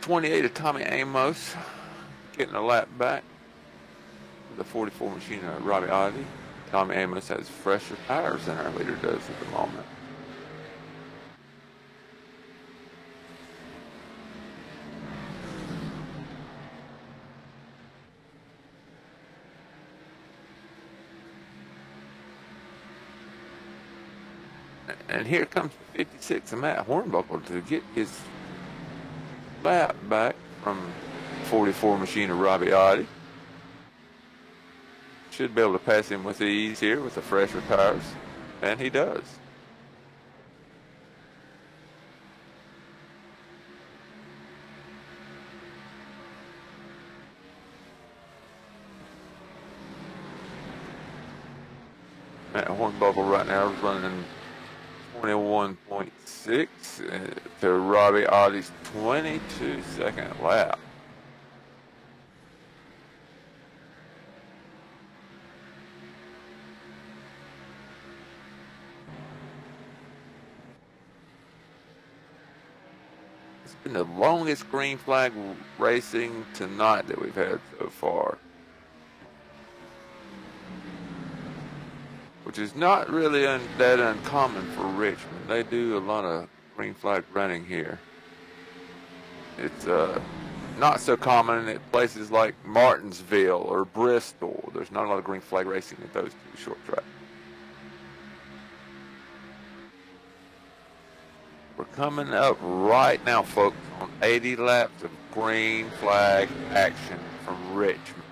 28 of Tommy Amos getting a lap back. The 44 machine of Robbie Oddie. Tommy Amos has fresher tires than our leader does at the moment. And here comes 56 of Matt Hornbuckle to get his lap back from 44 machine of Robbie Oddie. Should be able to pass him with ease here with the fresher tires, and he does. Matt Hornbuckle right now is running 21.6 to Robbie Oddie's 22-second lap. It's been the longest green flag racing tonight that we've had so far, which is not really that uncommon for Richmond. They do a lot of green flag running here. It's not so common at places like Martinsville or Bristol. There's not a lot of green flag racing at those two short tracks. We're coming up right now, folks, on 80 laps of green flag action from Richmond,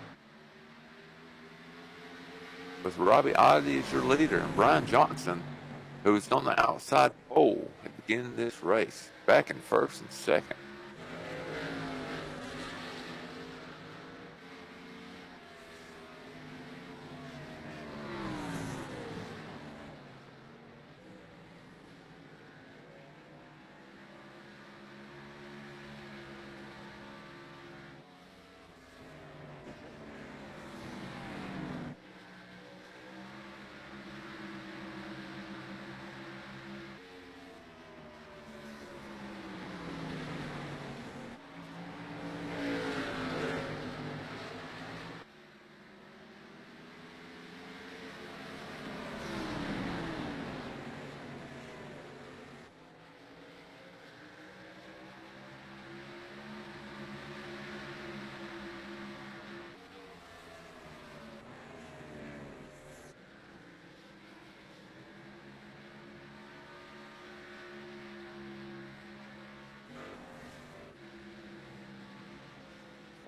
with Robbie Oddie as your leader and Brian Johnson, who is on the outside pole at the beginning of this race, back in first and second.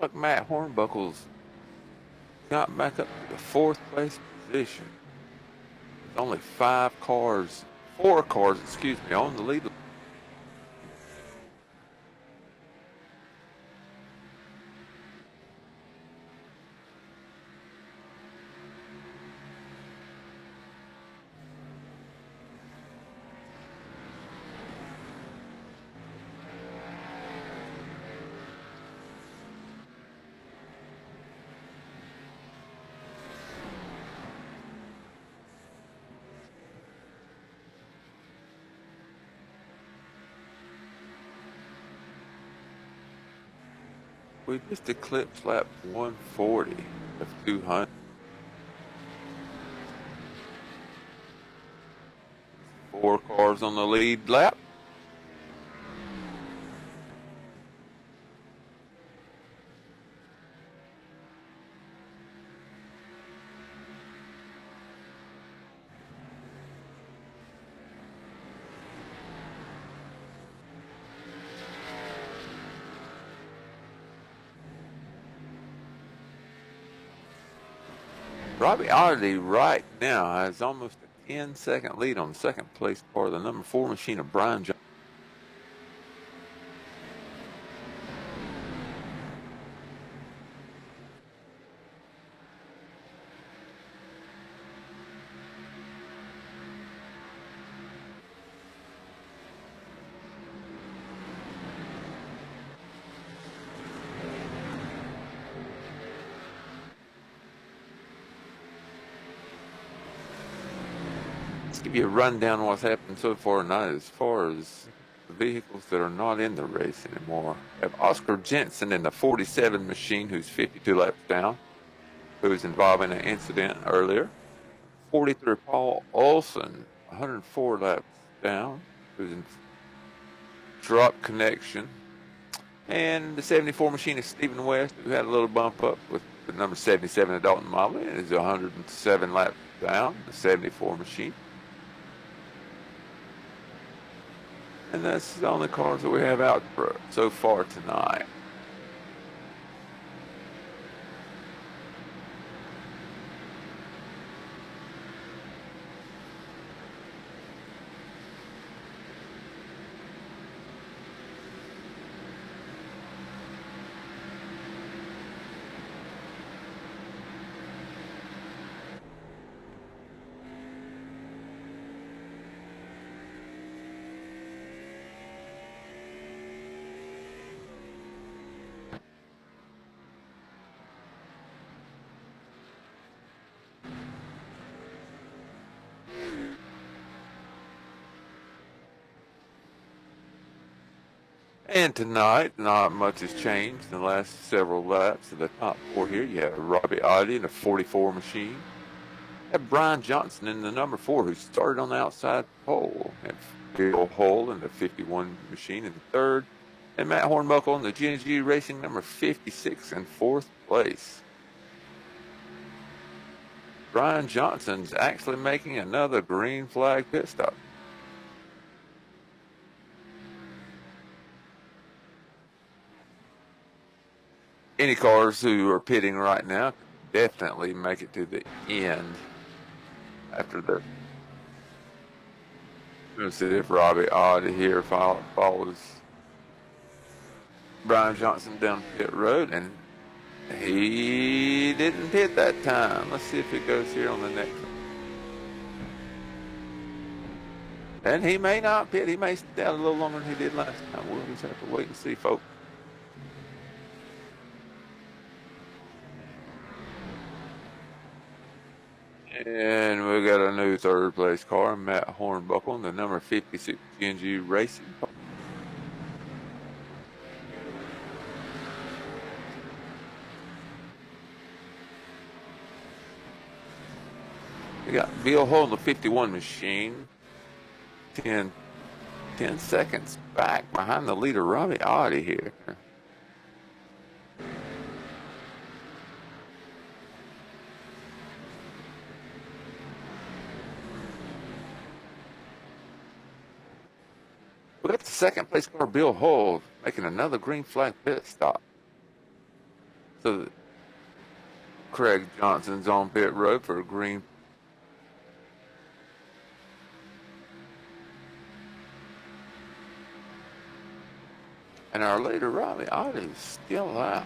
Look, Matt Hornbuckle's got back up to the 4th place position. There's only 4 cars, on the lead. We just eclipsed lap 140 of 200. Four cars on the lead lap. Robbie Oddie right now has almost a 10-second lead on the second place car, the number 4 machine of Brian Johnson. Give you a rundown on what's happened so far tonight as far as vehicles that are not in the race anymore. We have Oscar Jensen in the 47 machine, who's 52 laps down, who was involved in an incident earlier. 43 Paul Olson, 104 laps down, who's in drop connection. And the 74 machine is Stephen West, who had a little bump up with the number 77 of Dalton Mobley, and is 107 laps down, the 74 machine. And that's the only cars that we have out for so far tonight. And tonight, not much has changed in the last several laps of the top four here. You have Robbie Oddie in the 44 machine. You have Brian Johnson in the number 4, who started on the outside pole. You have Bill Hull in the 51 machine in third. And Matt Hornbuckle in the G&G Racing number 56 in fourth place. Brian Johnson's actually making another green flag pit stop. Any cars who are pitting right now can definitely make it to the end after the. Let's see if Robbie Oddie here follows Brian Johnson down pit road, and he didn't pit that time. Let's see if he goes here on the next one. And he may not pit. He may stay out a little longer than he did last time. We'll just have to wait and see, folks. And we got a new third place car, Matt Hornbuckle, in the number 56 G&G Racing. We got Bill Hull in the 51 machine, 10 seconds back behind the leader, Robbie Oddie here. We got the second place car, Bill Hull, making another green flag pit stop. So Craig Johnson's on pit road for a green. And our leader, Robbie Oddie, is still out.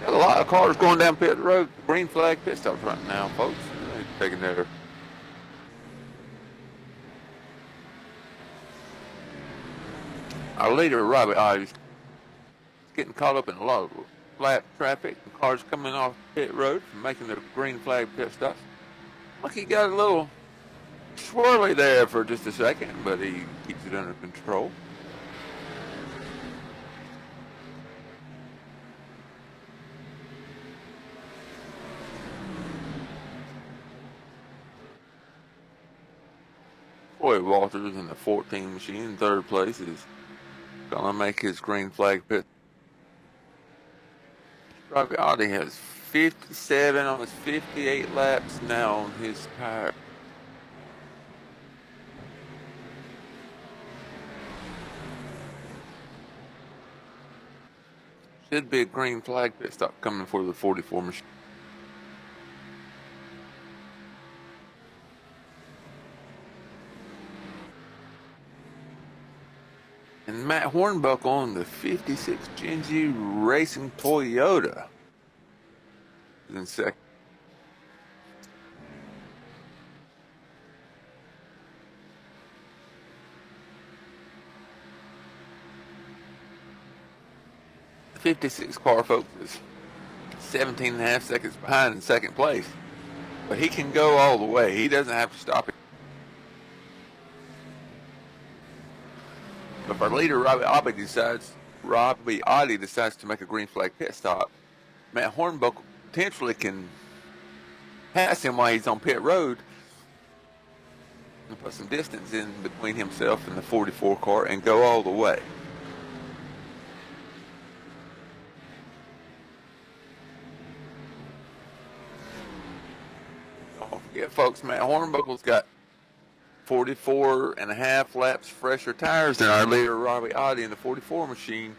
Got a lot of cars going down pit road, green flag pit stops right now, folks. They're taking their. Our leader, Robbie Oddie, is getting caught up in a lot of flat traffic and cars coming off pit road from making their green flag pit stops. Look, he got a little swirly there for just a second, but he keeps it under control. Boy Walters in the 14 machine in third place is gonna make his green flag pit. Robbie Oddie has 57, almost 58 laps now on his tire. Should be a green flag pit stop coming for the 44 machine. And Matt Hornbuckle on the 56 G&G Racing Toyota is in second. 56 car, folks, is 17 and a half seconds behind in second place. But he can go all the way. He doesn't have to stop it. If our leader, Robbie Oddie, decides to make a green flag pit stop, Matt Hornbuckle potentially can pass him while he's on pit road and put some distance in between himself and the 44 car and go all the way. Don't forget, folks, Matt Hornbuckle's got 44 and a half laps fresher tires than our leader, Robbie Oddie, in the 44 machine.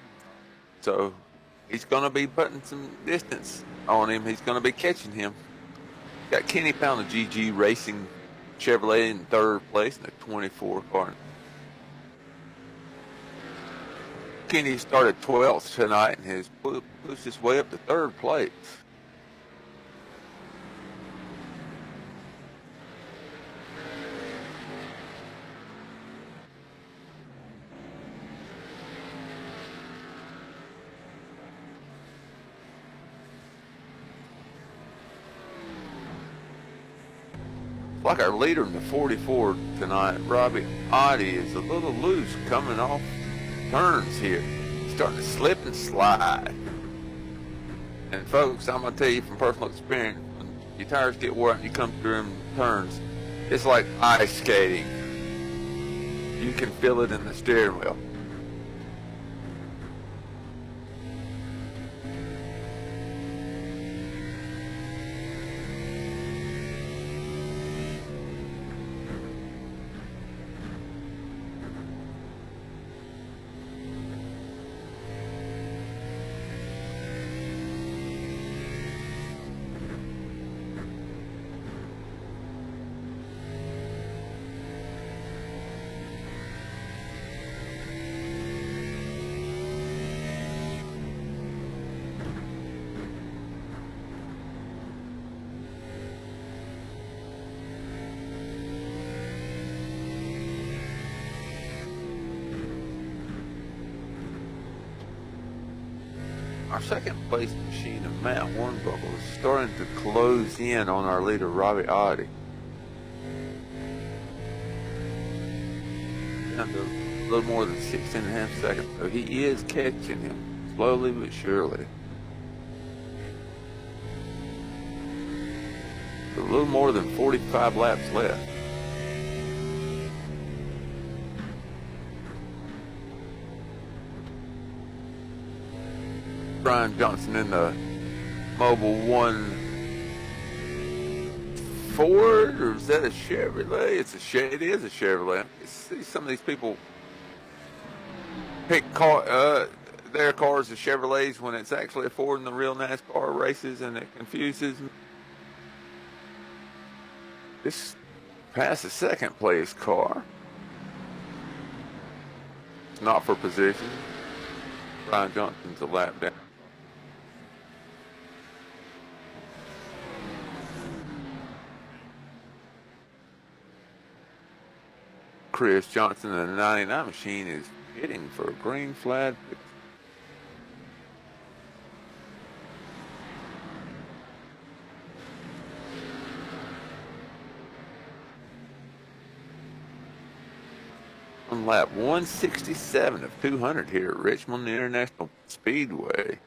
So he's going to be putting some distance on him. He's going to be catching him. Got Kenny Pound of GG Racing Chevrolet in third place in the 24 car. Kenny started 12th tonight and has pushed his way up to third place. Like our leader in the 44 tonight, Robbie Oddie, is a little loose coming off turns here. He's starting to slip and slide. And folks, I'm going to tell you from personal experience, when your tires get wore out and you come through them turns, it's like ice skating. You can feel it in the steering wheel. Our second place machine of Matt Hornbuckle is starting to close in on our leader, Robbie Oddie. Down to a little more than 16 and a half seconds. So he is catching him, slowly but surely. A little more than 45 laps left. Brian Johnson in the Mobile 1 Ford, or is that a Chevrolet? It is a Chevrolet. You see some of these people pick their cars as Chevrolets when it's actually a Ford in the real NASCAR races, and it confuses me. This past the second place car. It's not for position. Brian Johnson's a lap down. Chris Johnson in the 99 machine is hitting for a green flag. On lap 167 of 200 here at Richmond International Speedway.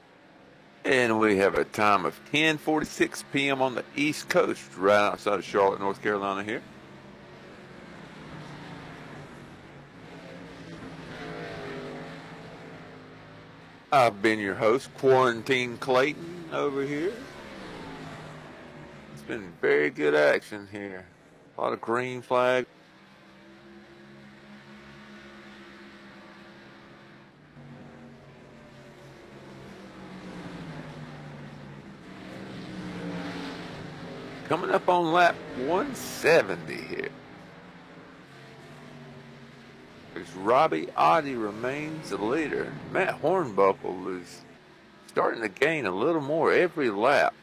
And we have a time of 10:46 p.m. on the East Coast, right outside of Charlotte, North Carolina here. I've been your host, Quarantine Clayton, over here. It's been very good action here. A lot of green flag. Coming up on lap 170 here. As Robbie Oddie remains the leader, Matt Hornbuckle is starting to gain a little more every lap.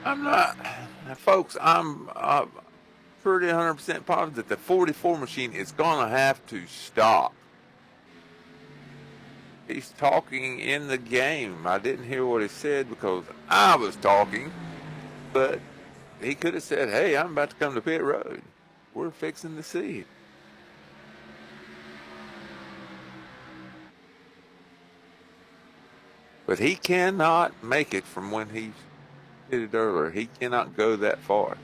I'm not, folks. I'm pretty 100% positive that the 44 machine is gonna have to stop. He's talking in the game. I didn't hear what he said because I was talking, but he could have said, "Hey, I'm about to come to pit road. We're fixing to see." But he cannot make it from when he did it earlier. He cannot go that far.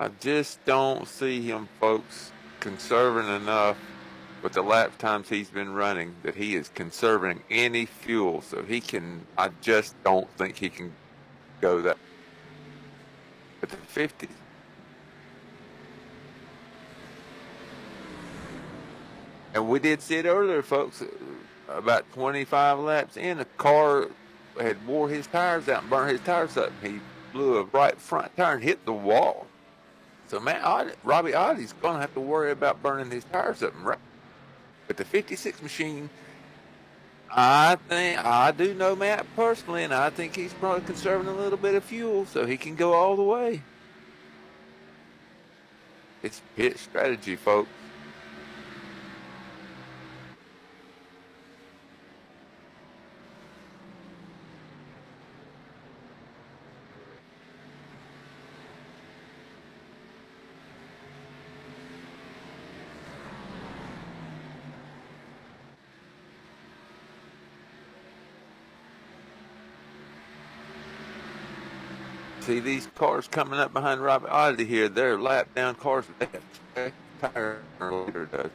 I just don't see him, folks, conserving enough with the lap times he's been running that he is conserving any fuel. So he can, I just don't think he can go that. But the 50s. And we did see it earlier, folks. About 25 laps in, the car had wore his tires out and burned his tires up. He blew a right front tire and hit the wall. So, man, Robbie Ottie's going to have to worry about burning his tires up. But the 56 machine, I do know Matt personally, and I think he's probably conserving a little bit of fuel so he can go all the way. It's pit strategy, folks. See these cars coming up behind Robbie Oddity here. They're lap down cars. They have tire leader does.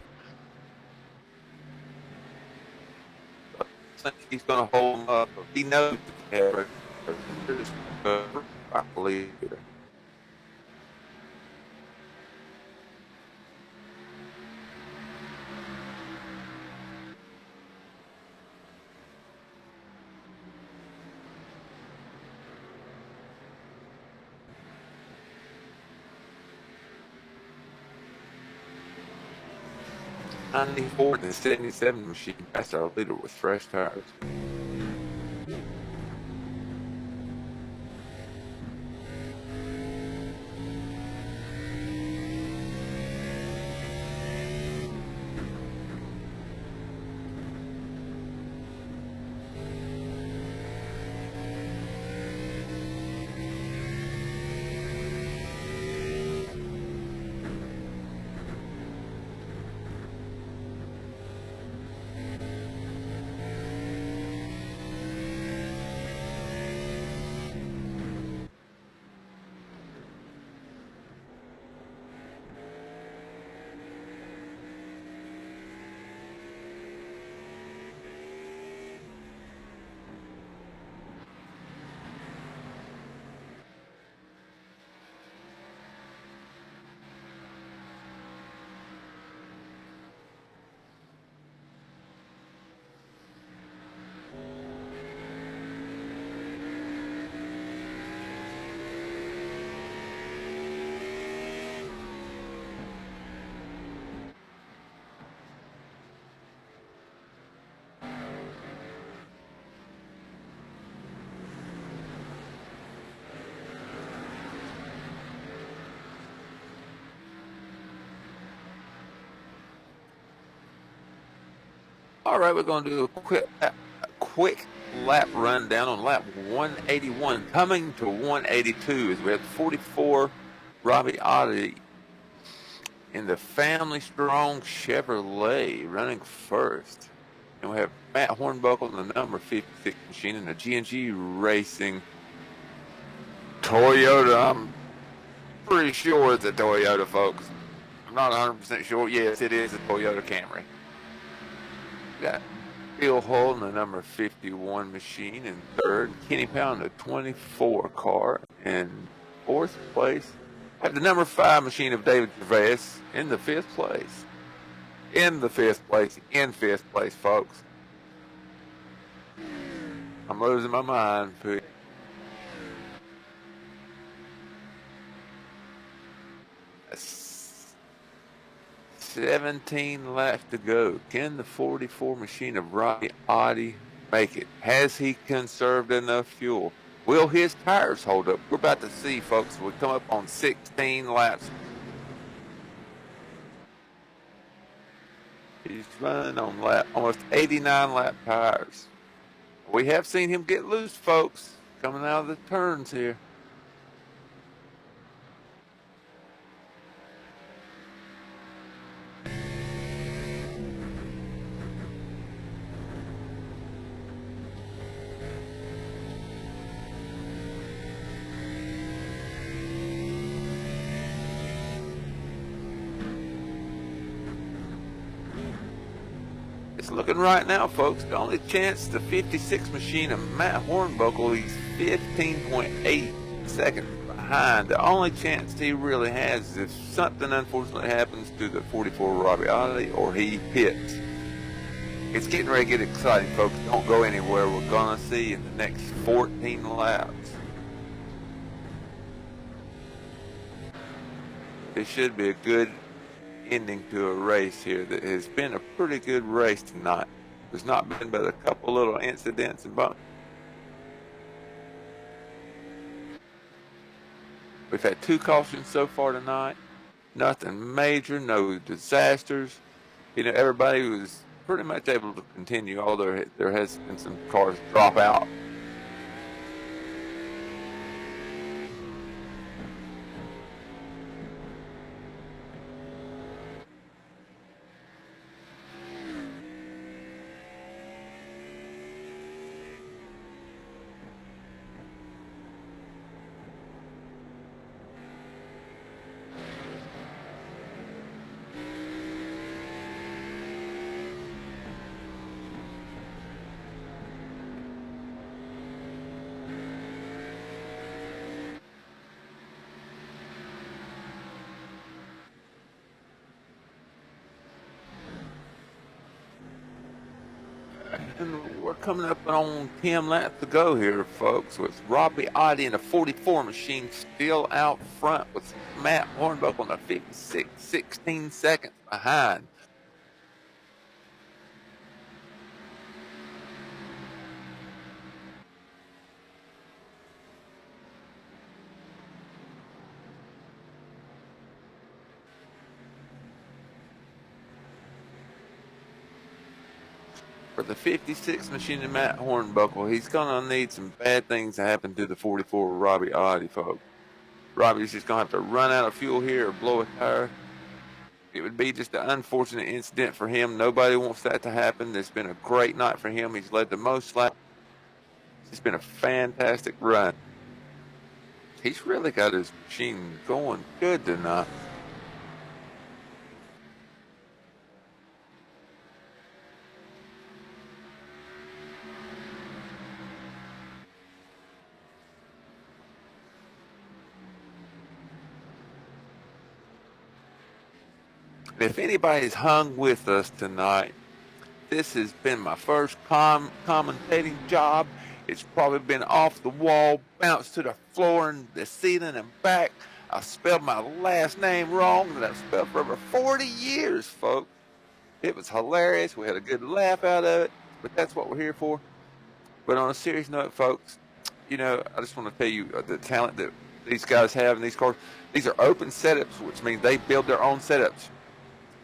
I think he's going to hold them up. He knows the leader. '94 and the '77 machine passed our leader with fresh tires. All right, we're going to do a quick lap rundown on lap 181. Coming to 182 is we have 44 Robbie Oddity in the Family Strong Chevrolet running first. And we have Matt Hornbuckle in the number 56 machine in the G&G Racing Toyota. I'm pretty sure it's a Toyota, folks. I'm not 100% sure. Yes, it is a Toyota Camry. Got Bill Hull in the number 51 machine in third. Kenny Powell in the 24 car in fourth place. Have the number 5 machine of David Gervais in the fifth place. In fifth place, folks. I'm losing my mind. 17 laps to go. Can the 44 machine of Robbie Oddie make it? Has he conserved enough fuel? Will his tires hold up? We're about to see, folks. We come up on 16 laps. He's running on almost 89 lap tires. We have seen him get loose, folks, coming out of the turns here. It's looking right now, folks. The only chance the 56 machine of Matt Hornbuckle, he's 15.8 seconds behind. The only chance he really has is if something unfortunately happens to the 44 Robbie Oddie or he hits. It's getting ready to get exciting, folks. Don't go anywhere. We're going to see in the next 14 laps. This should be a good ending to a race here that has been a pretty good race tonight. There's not been but a couple little incidents and bumps. We've had 2 cautions so far tonight. Nothing major, no disasters. You know, everybody was pretty much able to continue, although there has been some cars drop out. And we're coming up on 10 laps to go here, folks, with Robbie Oddie in a 44 machine still out front with Matt Hornbuckle on a 56, 16 seconds behind. For the 56 machine of Matt Hornbuckle, he's going to need some bad things to happen to the 44 Robbie Oddie, folks. Robbie's just going to have to run out of fuel here or blow a tire. It would be just an unfortunate incident for him. Nobody wants that to happen. It's been a great night for him. He's led the most laps. It's been a fantastic run. He's really got his machine going good tonight. If anybody's hung with us tonight, this has been my first commentating job. It's probably been off the wall, bounced to the floor and the ceiling and back. I spelled my last name wrong that I've spelled for over 40 years, folks. It was hilarious. We had a good laugh out of it, but that's what we're here for. But on a serious note, folks, you know, I just want to tell you the talent that these guys have in these cars. These are open setups, which means they build their own setups.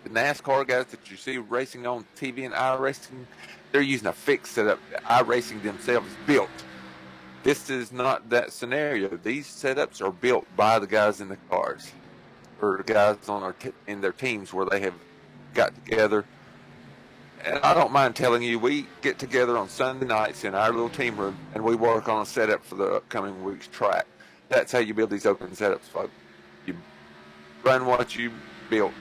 The NASCAR guys that you see racing on TV and iRacing, they're using a fixed setup that iRacing themselves built. This is not that scenario. These setups are built by the guys in the cars, or the guys on in their teams where they have got together. And I don't mind telling you, we get together on Sunday nights in our little team room, and we work on a setup for the upcoming week's track. That's how you build these open setups, folks. You run what you built.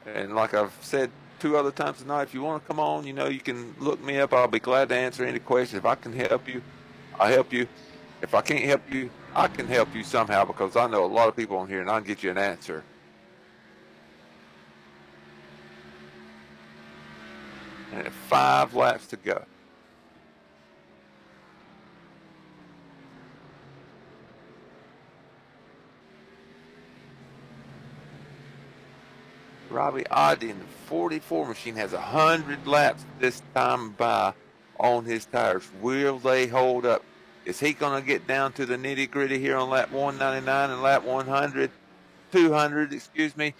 And like I've said 2 other times tonight, if you want to come on, you know, you can look me up. I'll be glad to answer any questions. If I can help you, I'll help you. If I can't help you, I can help you somehow, because I know a lot of people on here, and I can get you an answer. And 5 laps to go. Robbie Oddie in the 44 machine has 100 laps this time by on his tires. Will they hold up? Is he going to get down to the nitty gritty here on lap 199 and lap 200, excuse me,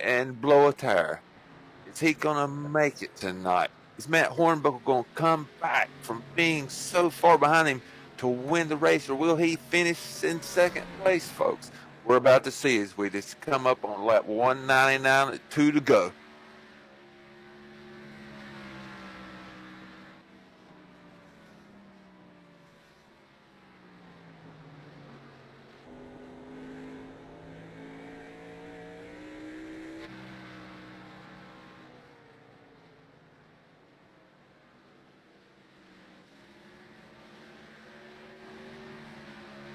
and blow a tire? Is he going to make it tonight? Is Matt Hornbuckle going to come back from being so far behind him to win the race, or will he finish in second place, folks? We're about to see as we just come up on lap 199 at 2 to go.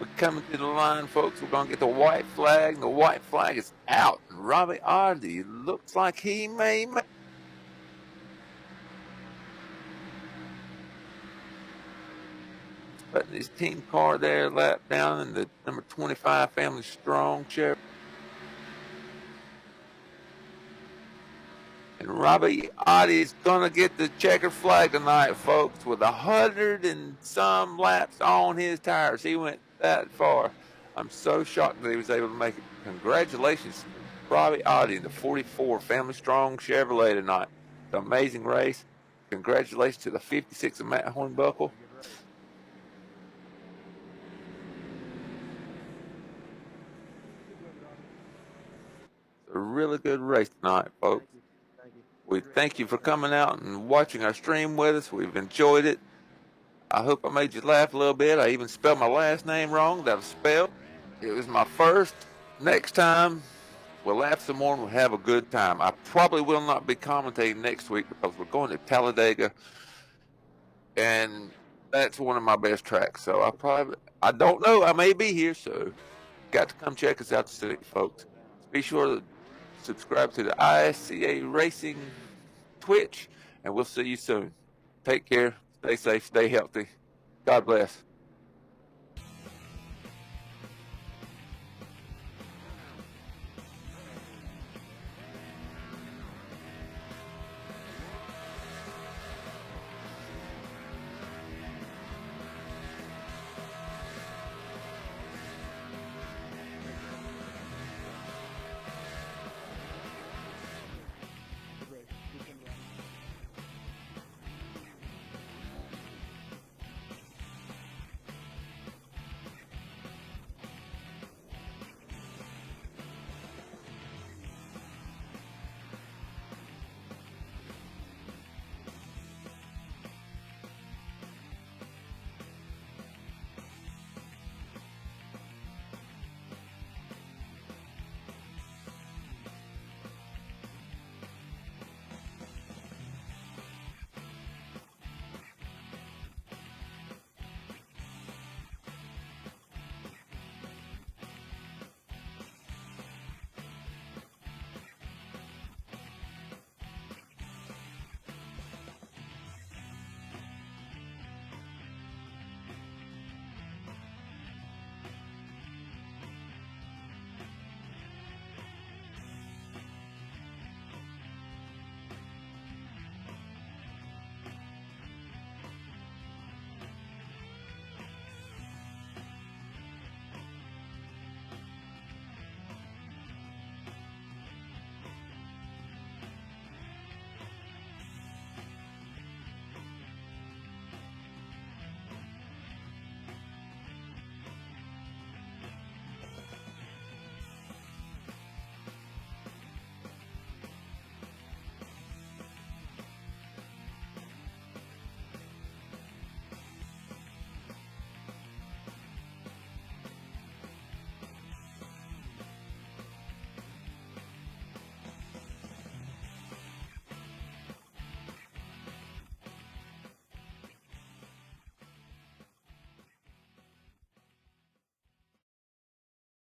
We're coming to the line, folks. We're going to get the white flag. And the white flag is out. And Robbie Oddie looks like he may make. Putting his team car there, lap down in the number 25 Family Strong Chevrolet. And Robbie Oddie is going to get the checkered flag tonight, folks, with 100 and some laps on his tires. He went that far. I'm so shocked that he was able to make it. Congratulations to Robbie Oddie in the 44 Family Strong Chevrolet tonight. It's an amazing race. Congratulations to the 56 of Matt Hornbuckle. It's a really good race tonight, folks. We thank you for coming out and watching our stream with us. We've enjoyed it. I hope I made you laugh a little bit. I even spelled my last name wrong. That was spelled. It was my first. Next time, we'll laugh some more and we'll have a good time. I probably will not be commentating next week because we're going to Talladega, and that's one of my best tracks. So I don't know. I may be here, so got to come check us out today, folks. Be sure to subscribe to the ISCA Racing Twitch, and we'll see you soon. Take care. Stay safe. Stay healthy. God bless.